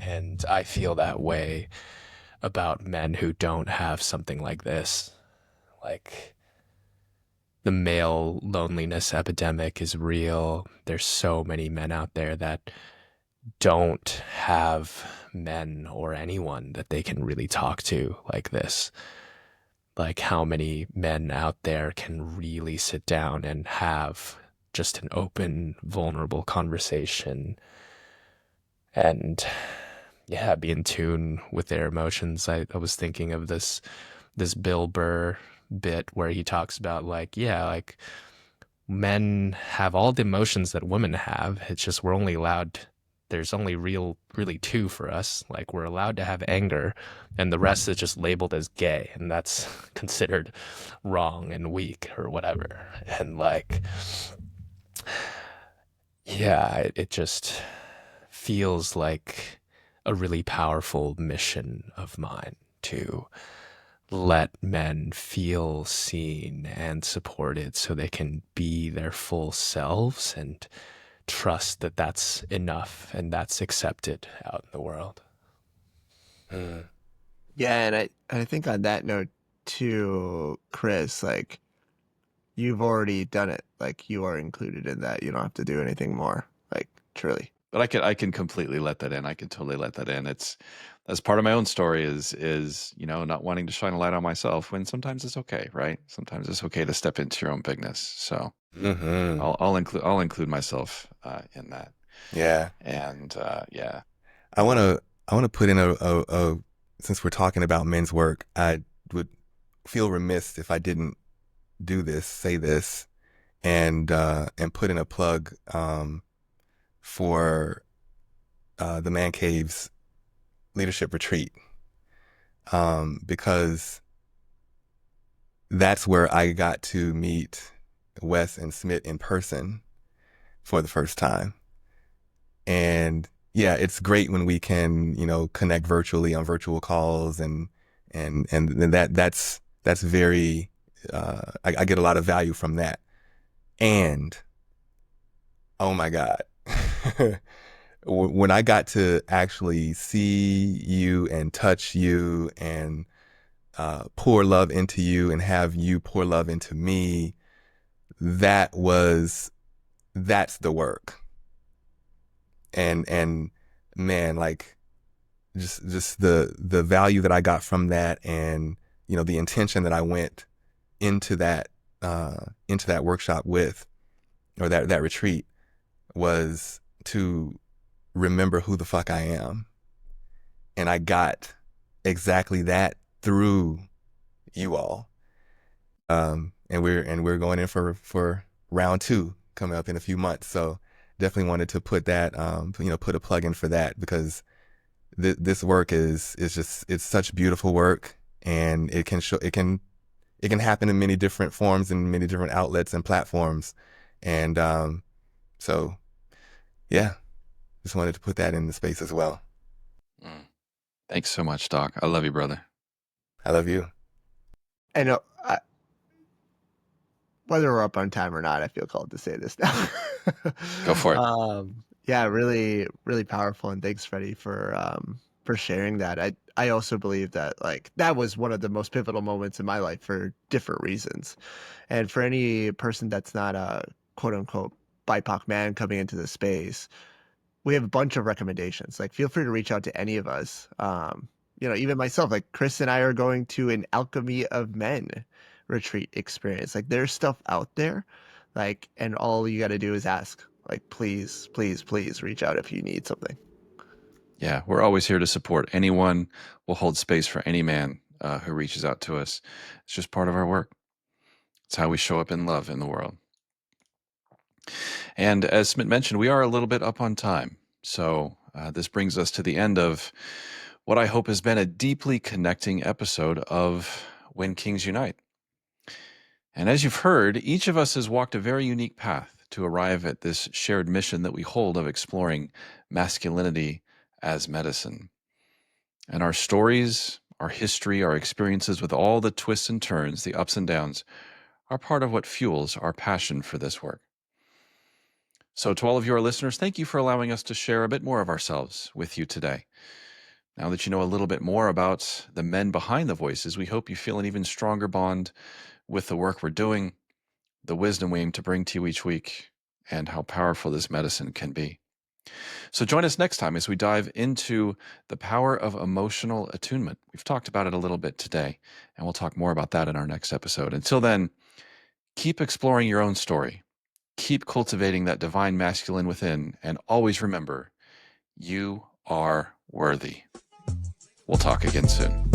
And I feel that way about men who don't have something like this. Like, the male loneliness epidemic is real. There's so many men out there that don't have men or anyone that they can really talk to like this. Like, how many men out there can really sit down and have just an open, vulnerable conversation and, yeah, be in tune with their emotions. I was thinking of this Bill Burr bit where he talks about like, yeah, like men have all the emotions that women have. It's just we're only allowed, there's only really two for us. Like we're allowed to have anger, and the rest is just labeled as gay, and that's considered wrong and weak or whatever. And like, yeah, it just feels like a really powerful mission of mine to let men feel seen and supported so they can be their full selves and trust that that's enough and that's accepted out in the world. Mm. Yeah, and I think on that note too, Chris, like you've already done it. Like you are included in that. You don't have to do anything more. Like truly. But I can completely let that in. I can totally let that in. That's part of my own story is, you know, not wanting to shine a light on myself when sometimes it's okay, right? Sometimes it's okay to step into your own bigness. So Mm-hmm. I'll include myself in that. Yeah. And yeah. I wanna put in a since we're talking about men's work, I would feel remiss if I didn't say this, and put in a plug for the Man Cave's leadership retreat, because that's where I got to meet Wes and Smit in person for the first time. And yeah, it's great when we can, you know, connect virtually on virtual calls, and that's very I get a lot of value from that. And oh my God, when I got to actually see you and touch you and pour love into you and have you pour love into me, that's the work. And man, like just the value that I got from that, and the intention that I went into that workshop with, or that retreat, was to remember who the fuck I am. And I got exactly that through you all. And we're going in for round 2 coming up in a few months. So definitely wanted to put that, put a plug in for that, because this work is just, it's such beautiful work, and it can happen in many different forms and many different outlets and platforms. And so yeah, just wanted to put that in the space as well. Thanks so much, Doc. I love you, brother. I love you. And whether we're up on time or not, I feel called to say this now. Go for it. Yeah, really, really powerful. And thanks, Freddy, for sharing that. I also believe that, like, that was one of the most pivotal moments in my life for different reasons. And for any person that's not a quote unquote BIPOC man coming into the space, we have a bunch of recommendations. Like, feel free to reach out to any of us. Even myself, like Chris and I are going to an Alchemy of Men retreat experience. Like, there's stuff out there, like, and all you got to do is ask. Like, please, please, please reach out if you need something. Yeah, we're always here to support anyone. We'll hold space for any man who reaches out to us. It's just part of our work. It's how we show up in love in the world. And as Smit mentioned, we are a little bit up on time. So this brings us to the end of what I hope has been a deeply connecting episode of When Kings Unite. And as you've heard, each of us has walked a very unique path to arrive at this shared mission that we hold of exploring masculinity as medicine. And our stories, our history, our experiences with all the twists and turns, the ups and downs, are part of what fuels our passion for this work. So to all of your listeners, thank you for allowing us to share a bit more of ourselves with you today. Now that you know a little bit more about the men behind the voices, we hope you feel an even stronger bond with the work we're doing, the wisdom we aim to bring to you each week, and how powerful this medicine can be. So join us next time as we dive into the power of emotional attunement. We've talked about it a little bit today, and we'll talk more about that in our next episode. Until then, keep exploring your own story. Keep cultivating that divine masculine within, and always remember, you are worthy. We'll talk again soon.